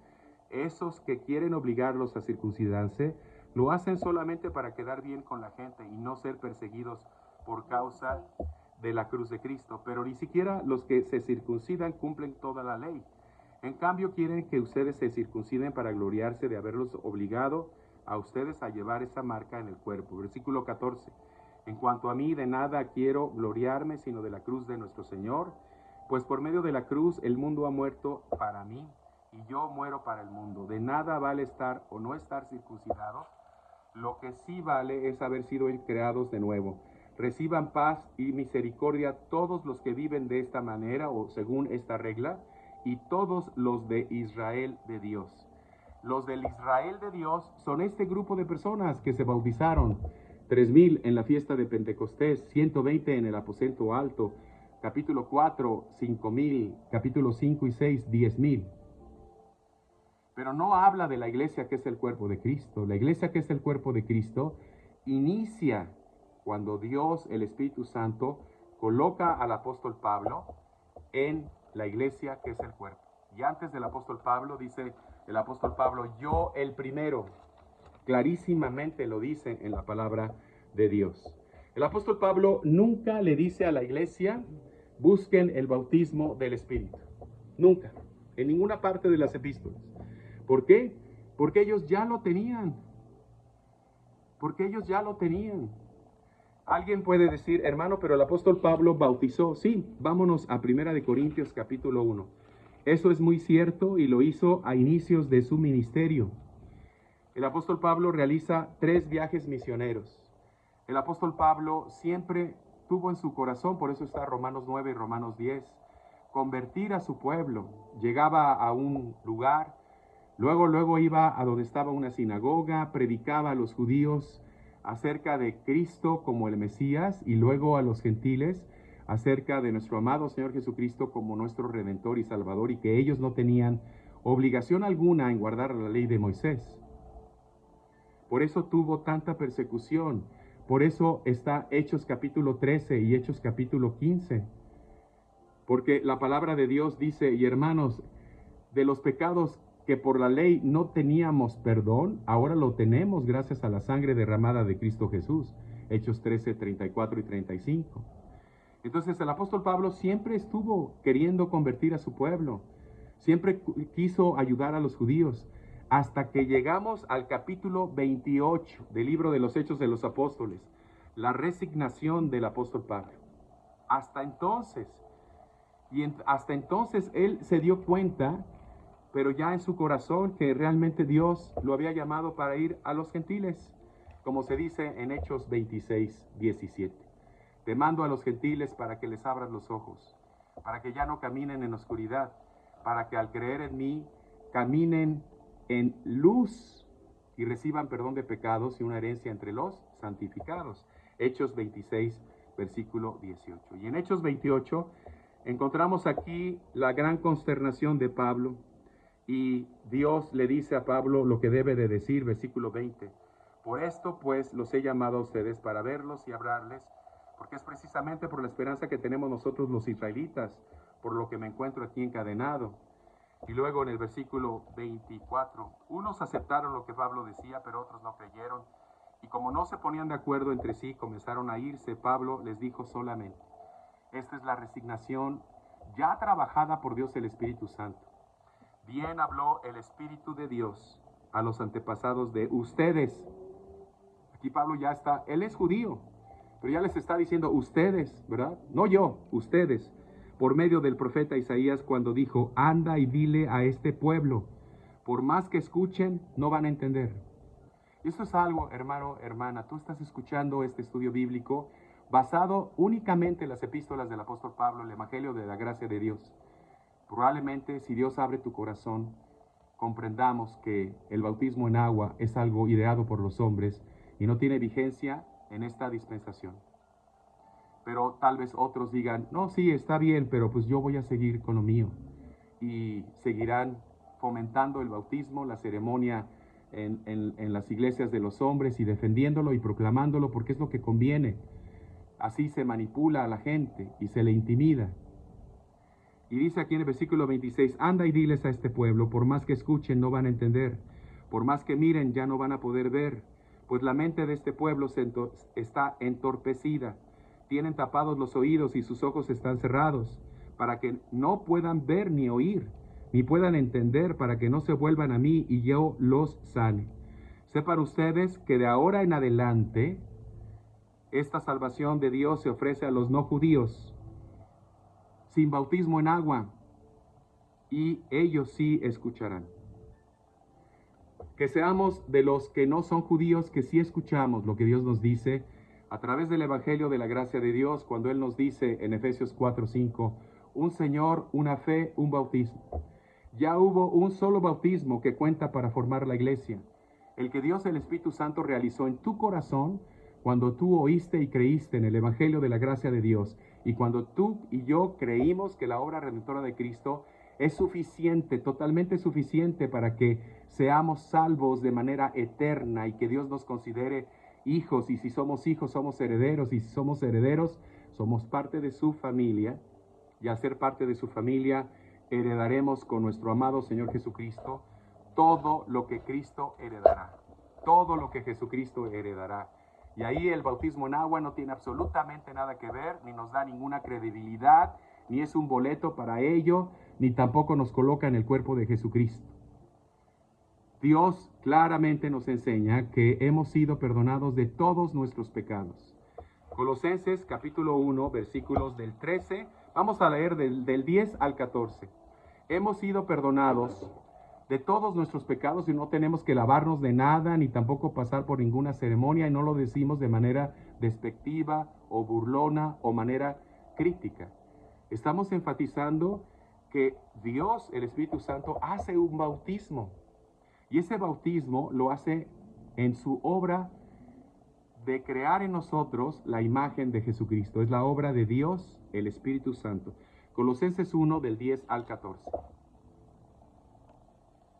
Esos que quieren obligarlos a circuncidarse, lo hacen solamente para quedar bien con la gente y no ser perseguidos por causa de la cruz de Cristo. Pero ni siquiera los que se circuncidan cumplen toda la ley. En cambio, quieren que ustedes se circunciden para gloriarse de haberlos obligado a ustedes a llevar esa marca en el cuerpo. Versículo 14. En cuanto a mí, de nada quiero gloriarme, sino de la cruz de nuestro Señor, pues por medio de la cruz el mundo ha muerto para mí y yo muero para el mundo. De nada vale estar o no estar circuncidados. Lo que sí vale es haber sido creados de nuevo, reciban paz y misericordia todos los que viven de esta manera o según esta regla, y todos los de Israel de Dios. Los del Israel de Dios son este grupo de personas que se bautizaron, 3,000 en la fiesta de Pentecostés, 120 en el aposento alto, capítulo 4, 5,000, capítulo 5 y 6, 10,000. Pero no habla de la iglesia que es el cuerpo de Cristo. La iglesia que es el cuerpo de Cristo inicia cuando Dios, el Espíritu Santo, coloca al apóstol Pablo en la iglesia que es el cuerpo. Y antes del apóstol Pablo, dice el apóstol Pablo, yo el primero, clarísimamente lo dice en la palabra de Dios. El apóstol Pablo nunca le dice a la iglesia, busquen el bautismo del Espíritu. Nunca, en ninguna parte de las epístolas. ¿Por qué? Porque ellos ya lo tenían. Porque ellos ya lo tenían. Alguien puede decir, hermano, pero el apóstol Pablo bautizó. Sí, vámonos a 1 Corintios capítulo 1. Eso es muy cierto y lo hizo a inicios de su ministerio. El apóstol Pablo realiza 3 viajes misioneros. El apóstol Pablo siempre tuvo en su corazón, por eso está Romanos 9 y Romanos 10, convertir a su pueblo. Llegaba a un lugar, luego iba a donde estaba una sinagoga, predicaba a los judíos acerca de Cristo como el Mesías y luego a los gentiles acerca de nuestro amado Señor Jesucristo como nuestro Redentor y Salvador, y que ellos no tenían obligación alguna en guardar la ley de Moisés. Por eso tuvo tanta persecución, por eso está Hechos capítulo 13 y Hechos capítulo 15, porque la palabra de Dios dice, y hermanos, de los pecados que por la ley no teníamos perdón, ahora lo tenemos gracias a la sangre derramada de Cristo Jesús. Hechos 13, 34 y 35. Entonces el apóstol Pablo siempre estuvo queriendo convertir a su pueblo, siempre quiso ayudar a los judíos, hasta que llegamos al capítulo 28 del libro de los Hechos de los Apóstoles, la resignación del apóstol Pablo. Hasta entonces él se dio cuenta, pero ya en su corazón, que realmente Dios lo había llamado para ir a los gentiles, como se dice en Hechos 26, 17. Te mando a los gentiles para que les abras los ojos, para que ya no caminen en oscuridad, para que al creer en mí caminen en luz y reciban perdón de pecados y una herencia entre los santificados. Hechos 26, versículo 18. Y en Hechos 28 encontramos aquí la gran consternación de Pablo, y Dios le dice a Pablo lo que debe de decir, versículo 20. Por esto pues los he llamado a ustedes para verlos y hablarles, porque es precisamente por la esperanza que tenemos nosotros los israelitas, por lo que me encuentro aquí encadenado. Y luego en el versículo 24, unos aceptaron lo que Pablo decía, pero otros no creyeron, y como no se ponían de acuerdo entre sí, comenzaron a irse. Pablo les dijo solamente, esta es la resignación ya trabajada por Dios el Espíritu Santo. Bien habló el Espíritu de Dios a los antepasados de ustedes. Aquí Pablo ya está, él es judío, pero ya les está diciendo ustedes, ¿verdad? No yo, ustedes, por medio del profeta Isaías, cuando dijo, anda y dile a este pueblo, por más que escuchen, no van a entender. Esto es algo, hermano, hermana, tú estás escuchando este estudio bíblico basado únicamente en las epístolas del apóstol Pablo, el Evangelio de la gracia de Dios. Probablemente, si Dios abre tu corazón, comprendamos que el bautismo en agua es algo ideado por los hombres y no tiene vigencia en esta dispensación. Pero tal vez otros digan, no, sí, está bien, pero pues yo voy a seguir con lo mío. Y seguirán fomentando el bautismo, la ceremonia en las iglesias de los hombres y defendiéndolo y proclamándolo porque es lo que conviene. Así se manipula a la gente y se le intimida. Y dice aquí en el versículo 26, anda y diles a este pueblo, por más que escuchen no van a entender, por más que miren ya no van a poder ver, pues la mente de este pueblo está entorpecida, tienen tapados los oídos y sus ojos están cerrados, para que no puedan ver ni oír, ni puedan entender, para que no se vuelvan a mí y yo los sane. Sepan ustedes que de ahora en adelante, esta salvación de Dios se ofrece a los no judíos, sin bautismo en agua, y ellos sí escucharán. Que seamos de los que no son judíos, que sí escuchamos lo que Dios nos dice, A través del Evangelio de la gracia de Dios, cuando Él nos dice en Efesios 4:5, un Señor, una fe, un bautismo. Ya hubo un solo bautismo que cuenta para formar la iglesia, el que Dios el Espíritu Santo realizó en tu corazón cuando tú oíste y creíste en el Evangelio de la gracia de Dios, y cuando tú y yo creímos que la obra redentora de Cristo es suficiente, totalmente suficiente para que seamos salvos de manera eterna y que Dios nos considere hijos, y si somos hijos somos herederos, y si somos herederos somos parte de su familia, y al ser parte de su familia heredaremos con nuestro amado Señor Jesucristo todo lo que Cristo heredará, todo lo que Jesucristo heredará. Y ahí el bautismo en agua no tiene absolutamente nada que ver, ni nos da ninguna credibilidad, ni es un boleto para ello, ni tampoco nos coloca en el cuerpo de Jesucristo. Dios claramente nos enseña que hemos sido perdonados de todos nuestros pecados. Colosenses capítulo 1, versículos del 13, vamos a leer del 10 al 14. Hemos sido perdonados de todos nuestros pecados y no tenemos que lavarnos de nada, ni tampoco pasar por ninguna ceremonia, y no lo decimos de manera despectiva o burlona o manera crítica. Estamos enfatizando que Dios, el Espíritu Santo, hace un bautismo, y ese bautismo lo hace en su obra de crear en nosotros la imagen de Jesucristo. Es la obra de Dios, el Espíritu Santo. Colosenses 1, del 10 al 14.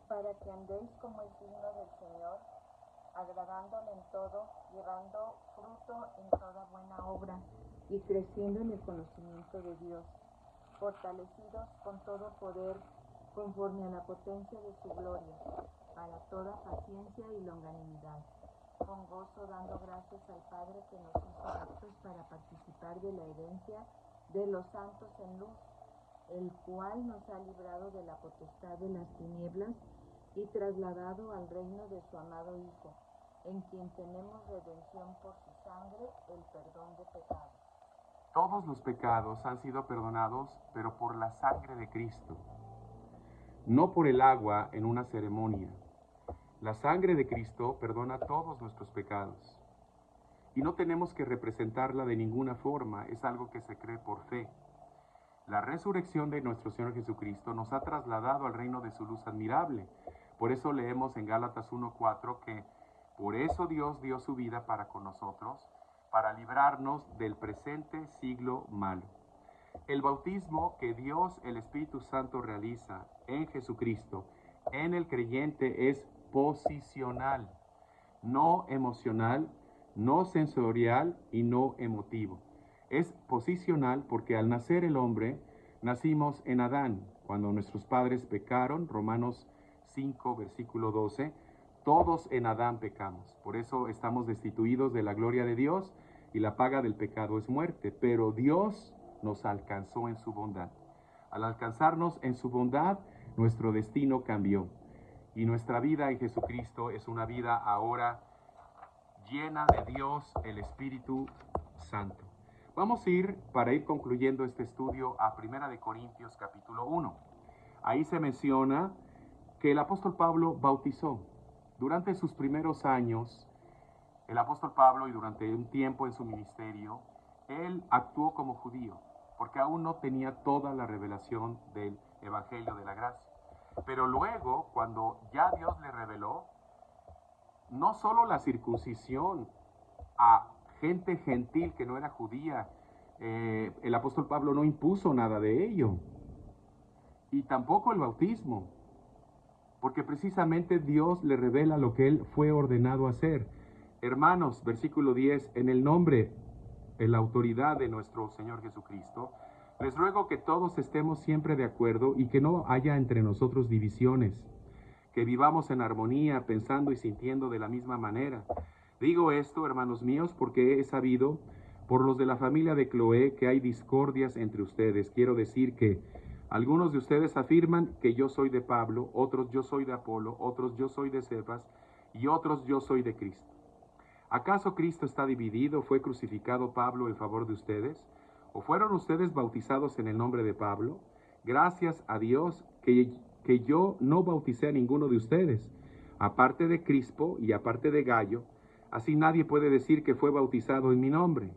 Para que andéis como es digno del Señor, agradándole en todo, llevando fruto en toda buena obra y creciendo en el conocimiento de Dios, fortalecidos con todo poder, conforme a la potencia de su gloria, para toda paciencia y longanimidad, con gozo dando gracias al Padre que nos hizo aptos para participar de la herencia de los santos en luz, el cual nos ha librado de la potestad de las tinieblas y trasladado al reino de su amado Hijo, en quien tenemos redención por su sangre, el perdón de pecados. Todos los pecados han sido perdonados, pero por la sangre de Cristo, no por el agua en una ceremonia. La sangre de Cristo perdona todos nuestros pecados, y no tenemos que representarla de ninguna forma, es algo que se cree por fe. La resurrección de nuestro Señor Jesucristo nos ha trasladado al reino de su luz admirable. Por eso leemos en Gálatas 1:4 que por eso Dios dio su vida para con nosotros, para librarnos del presente siglo malo. El bautismo que Dios, el Espíritu Santo, realiza en Jesucristo, en el creyente, es posicional, no emocional, no sensorial y no emotivo. Es posicional porque al nacer el hombre, nacimos en Adán. Cuando nuestros padres pecaron, Romanos 5, versículo 12, todos en Adán pecamos. Por eso estamos destituidos de la gloria de Dios y la paga del pecado es muerte. Pero Dios nos alcanzó en su bondad. Al alcanzarnos en su bondad, nuestro destino cambió. Y nuestra vida en Jesucristo es una vida ahora llena de Dios, el Espíritu Santo. Vamos a ir, para ir concluyendo este estudio, a 1 de Corintios capítulo 1. Ahí se menciona que el apóstol Pablo bautizó. Durante sus primeros años, el apóstol Pablo, y durante un tiempo en su ministerio, él actuó como judío, porque aún no tenía toda la revelación del Evangelio de la Gracia. Pero luego, cuando ya Dios le reveló, no solo la circuncisión a gente gentil que no era judía, el apóstol Pablo no impuso nada de ello, y tampoco el bautismo, porque precisamente Dios le revela lo que él fue ordenado a hacer. Hermanos, versículo 10, en el nombre, en la autoridad de nuestro Señor Jesucristo, les ruego que todos estemos siempre de acuerdo y que no haya entre nosotros divisiones, que vivamos en armonía, pensando y sintiendo de la misma manera. Digo esto, hermanos míos, porque he sabido por los de la familia de Cloé que hay discordias entre ustedes. Quiero decir que algunos de ustedes afirman que yo soy de Pablo, otros yo soy de Apolo, otros yo soy de Cefas y otros yo soy de Cristo. ¿Acaso Cristo está dividido? ¿Fue crucificado Pablo en favor de ustedes? ¿O fueron ustedes bautizados en el nombre de Pablo? Gracias a Dios que yo no bauticé a ninguno de ustedes, aparte de Crispo y aparte de Gallo, Así nadie puede decir que fue bautizado en mi nombre.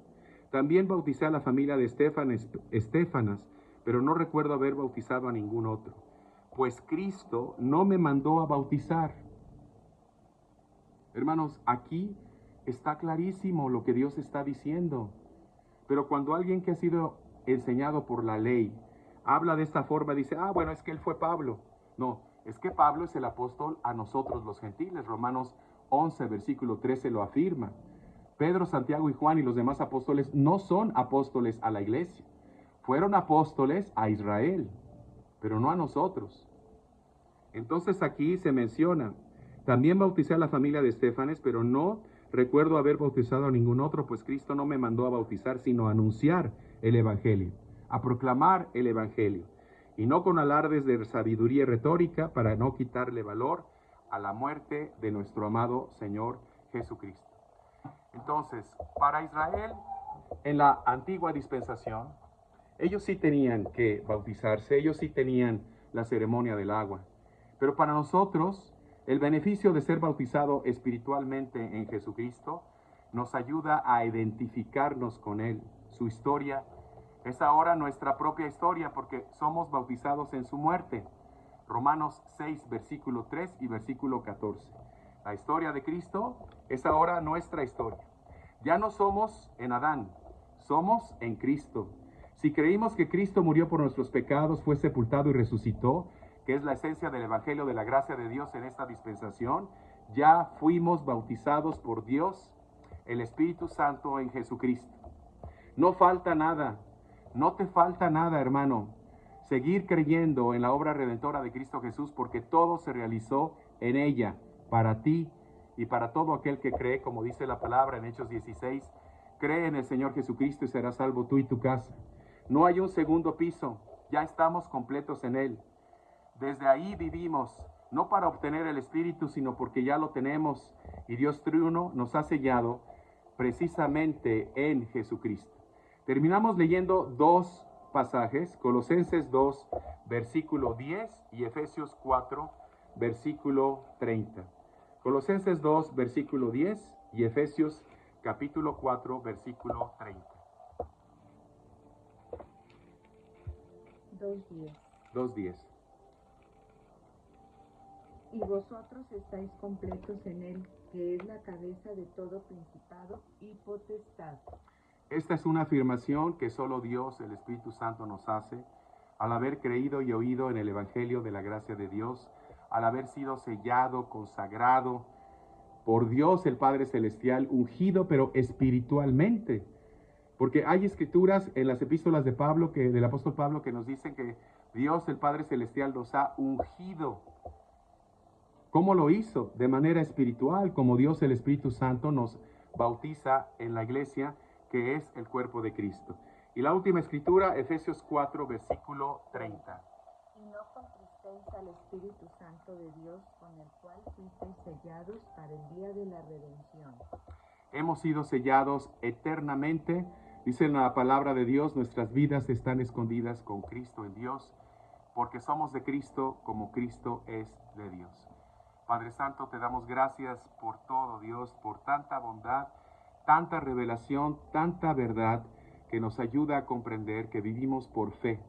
También bauticé a la familia de Estéfanas, pero no recuerdo haber bautizado a ningún otro, pues Cristo no me mandó a bautizar. Hermanos, aquí está clarísimo lo que Dios está diciendo. Pero cuando alguien que ha sido enseñado por la ley habla de esta forma, dice, bueno, es que él fue Pablo. No, es que Pablo es el apóstol a nosotros los gentiles. Romanos 11, versículo 13 lo afirma. Pedro, Santiago y Juan y los demás apóstoles no son apóstoles a la iglesia. Fueron apóstoles a Israel, pero no a nosotros. Entonces aquí se menciona, también bauticé a la familia de Estéfanas, pero no recuerdo haber bautizado a ningún otro, pues Cristo no me mandó a bautizar, sino a anunciar el Evangelio, a proclamar el Evangelio, y no con alardes de sabiduría y retórica, para no quitarle valor a la muerte de nuestro amado Señor Jesucristo. Entonces, para Israel, en la antigua dispensación, ellos sí tenían que bautizarse, ellos sí tenían la ceremonia del agua. Pero para nosotros, el beneficio de ser bautizado espiritualmente en Jesucristo nos ayuda a identificarnos con Él. Su historia es ahora nuestra propia historia porque somos bautizados en su muerte. Romanos 6, versículo 3 y versículo 14. La historia de Cristo es ahora nuestra historia. Ya no somos en Adán, somos en Cristo. Si creímos que Cristo murió por nuestros pecados, fue sepultado y resucitó, que es la esencia del Evangelio de la gracia de Dios en esta dispensación, ya fuimos bautizados por Dios, el Espíritu Santo en Jesucristo. No falta nada, no te falta nada, hermano. Seguir creyendo en la obra redentora de Cristo Jesús, porque todo se realizó en ella, para ti y para todo aquel que cree, como dice la palabra en Hechos 16, cree en el Señor Jesucristo y serás salvo tú y tu casa. No hay un segundo piso, ya estamos completos en Él. Desde ahí vivimos, no para obtener el Espíritu, sino porque ya lo tenemos y Dios triuno nos ha sellado precisamente en Jesucristo. Terminamos leyendo dos pasajes, Colosenses 2, versículo 10 y Efesios 4, versículo 30. Colosenses 2, versículo 10 y Efesios capítulo 4, versículo 30. 2:10. 2:10. Y vosotros estáis completos en Él, que es la cabeza de todo principado y potestad. Esta es una afirmación que solo Dios, el Espíritu Santo, nos hace al haber creído y oído en el Evangelio de la gracia de Dios, al haber sido sellado, consagrado por Dios el Padre Celestial, ungido pero espiritualmente. Porque hay escrituras en las epístolas de Pablo, del apóstol Pablo, que nos dicen que Dios el Padre Celestial nos ha ungido. ¿Cómo lo hizo? De manera espiritual, como Dios el Espíritu Santo nos bautiza en la iglesia, que es el cuerpo de Cristo. Y la última escritura, Efesios 4, versículo 30. Y no contristéis al Espíritu Santo de Dios, con el cual fuisteis sellados para el día de la redención. Hemos sido sellados eternamente. Dice en la palabra de Dios, nuestras vidas están escondidas con Cristo en Dios, porque somos de Cristo como Cristo es de Dios. Padre Santo, te damos gracias por todo, Dios, por tanta bondad, tanta revelación, tanta verdad que nos ayuda a comprender que vivimos por fe,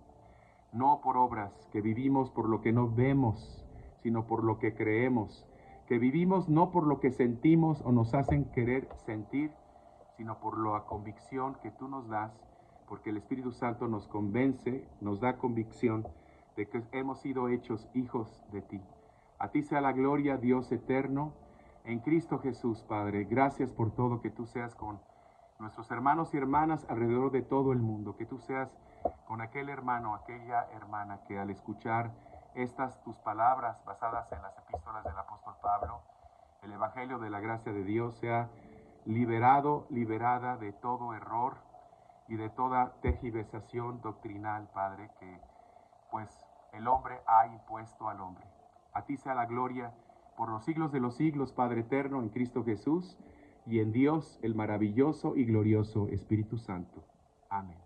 no por obras, que vivimos por lo que no vemos, sino por lo que creemos, que vivimos no por lo que sentimos o nos hacen querer sentir, sino por la convicción que tú nos das, porque el Espíritu Santo nos convence, nos da convicción de que hemos sido hechos hijos de ti. A ti sea la gloria, Dios eterno, en Cristo Jesús, Padre. Gracias por todo, que tú seas con nuestros hermanos y hermanas alrededor de todo el mundo, que tú seas con aquel hermano, aquella hermana que al escuchar estas tus palabras basadas en las epístolas del apóstol Pablo, el Evangelio de la gracia de Dios, sea liberado, liberada de todo error y de toda tergiversación doctrinal, Padre, que pues el hombre ha impuesto al hombre. A ti sea la gloria por los siglos de los siglos, Padre eterno, en Cristo Jesús y en Dios, el maravilloso y glorioso Espíritu Santo. Amén.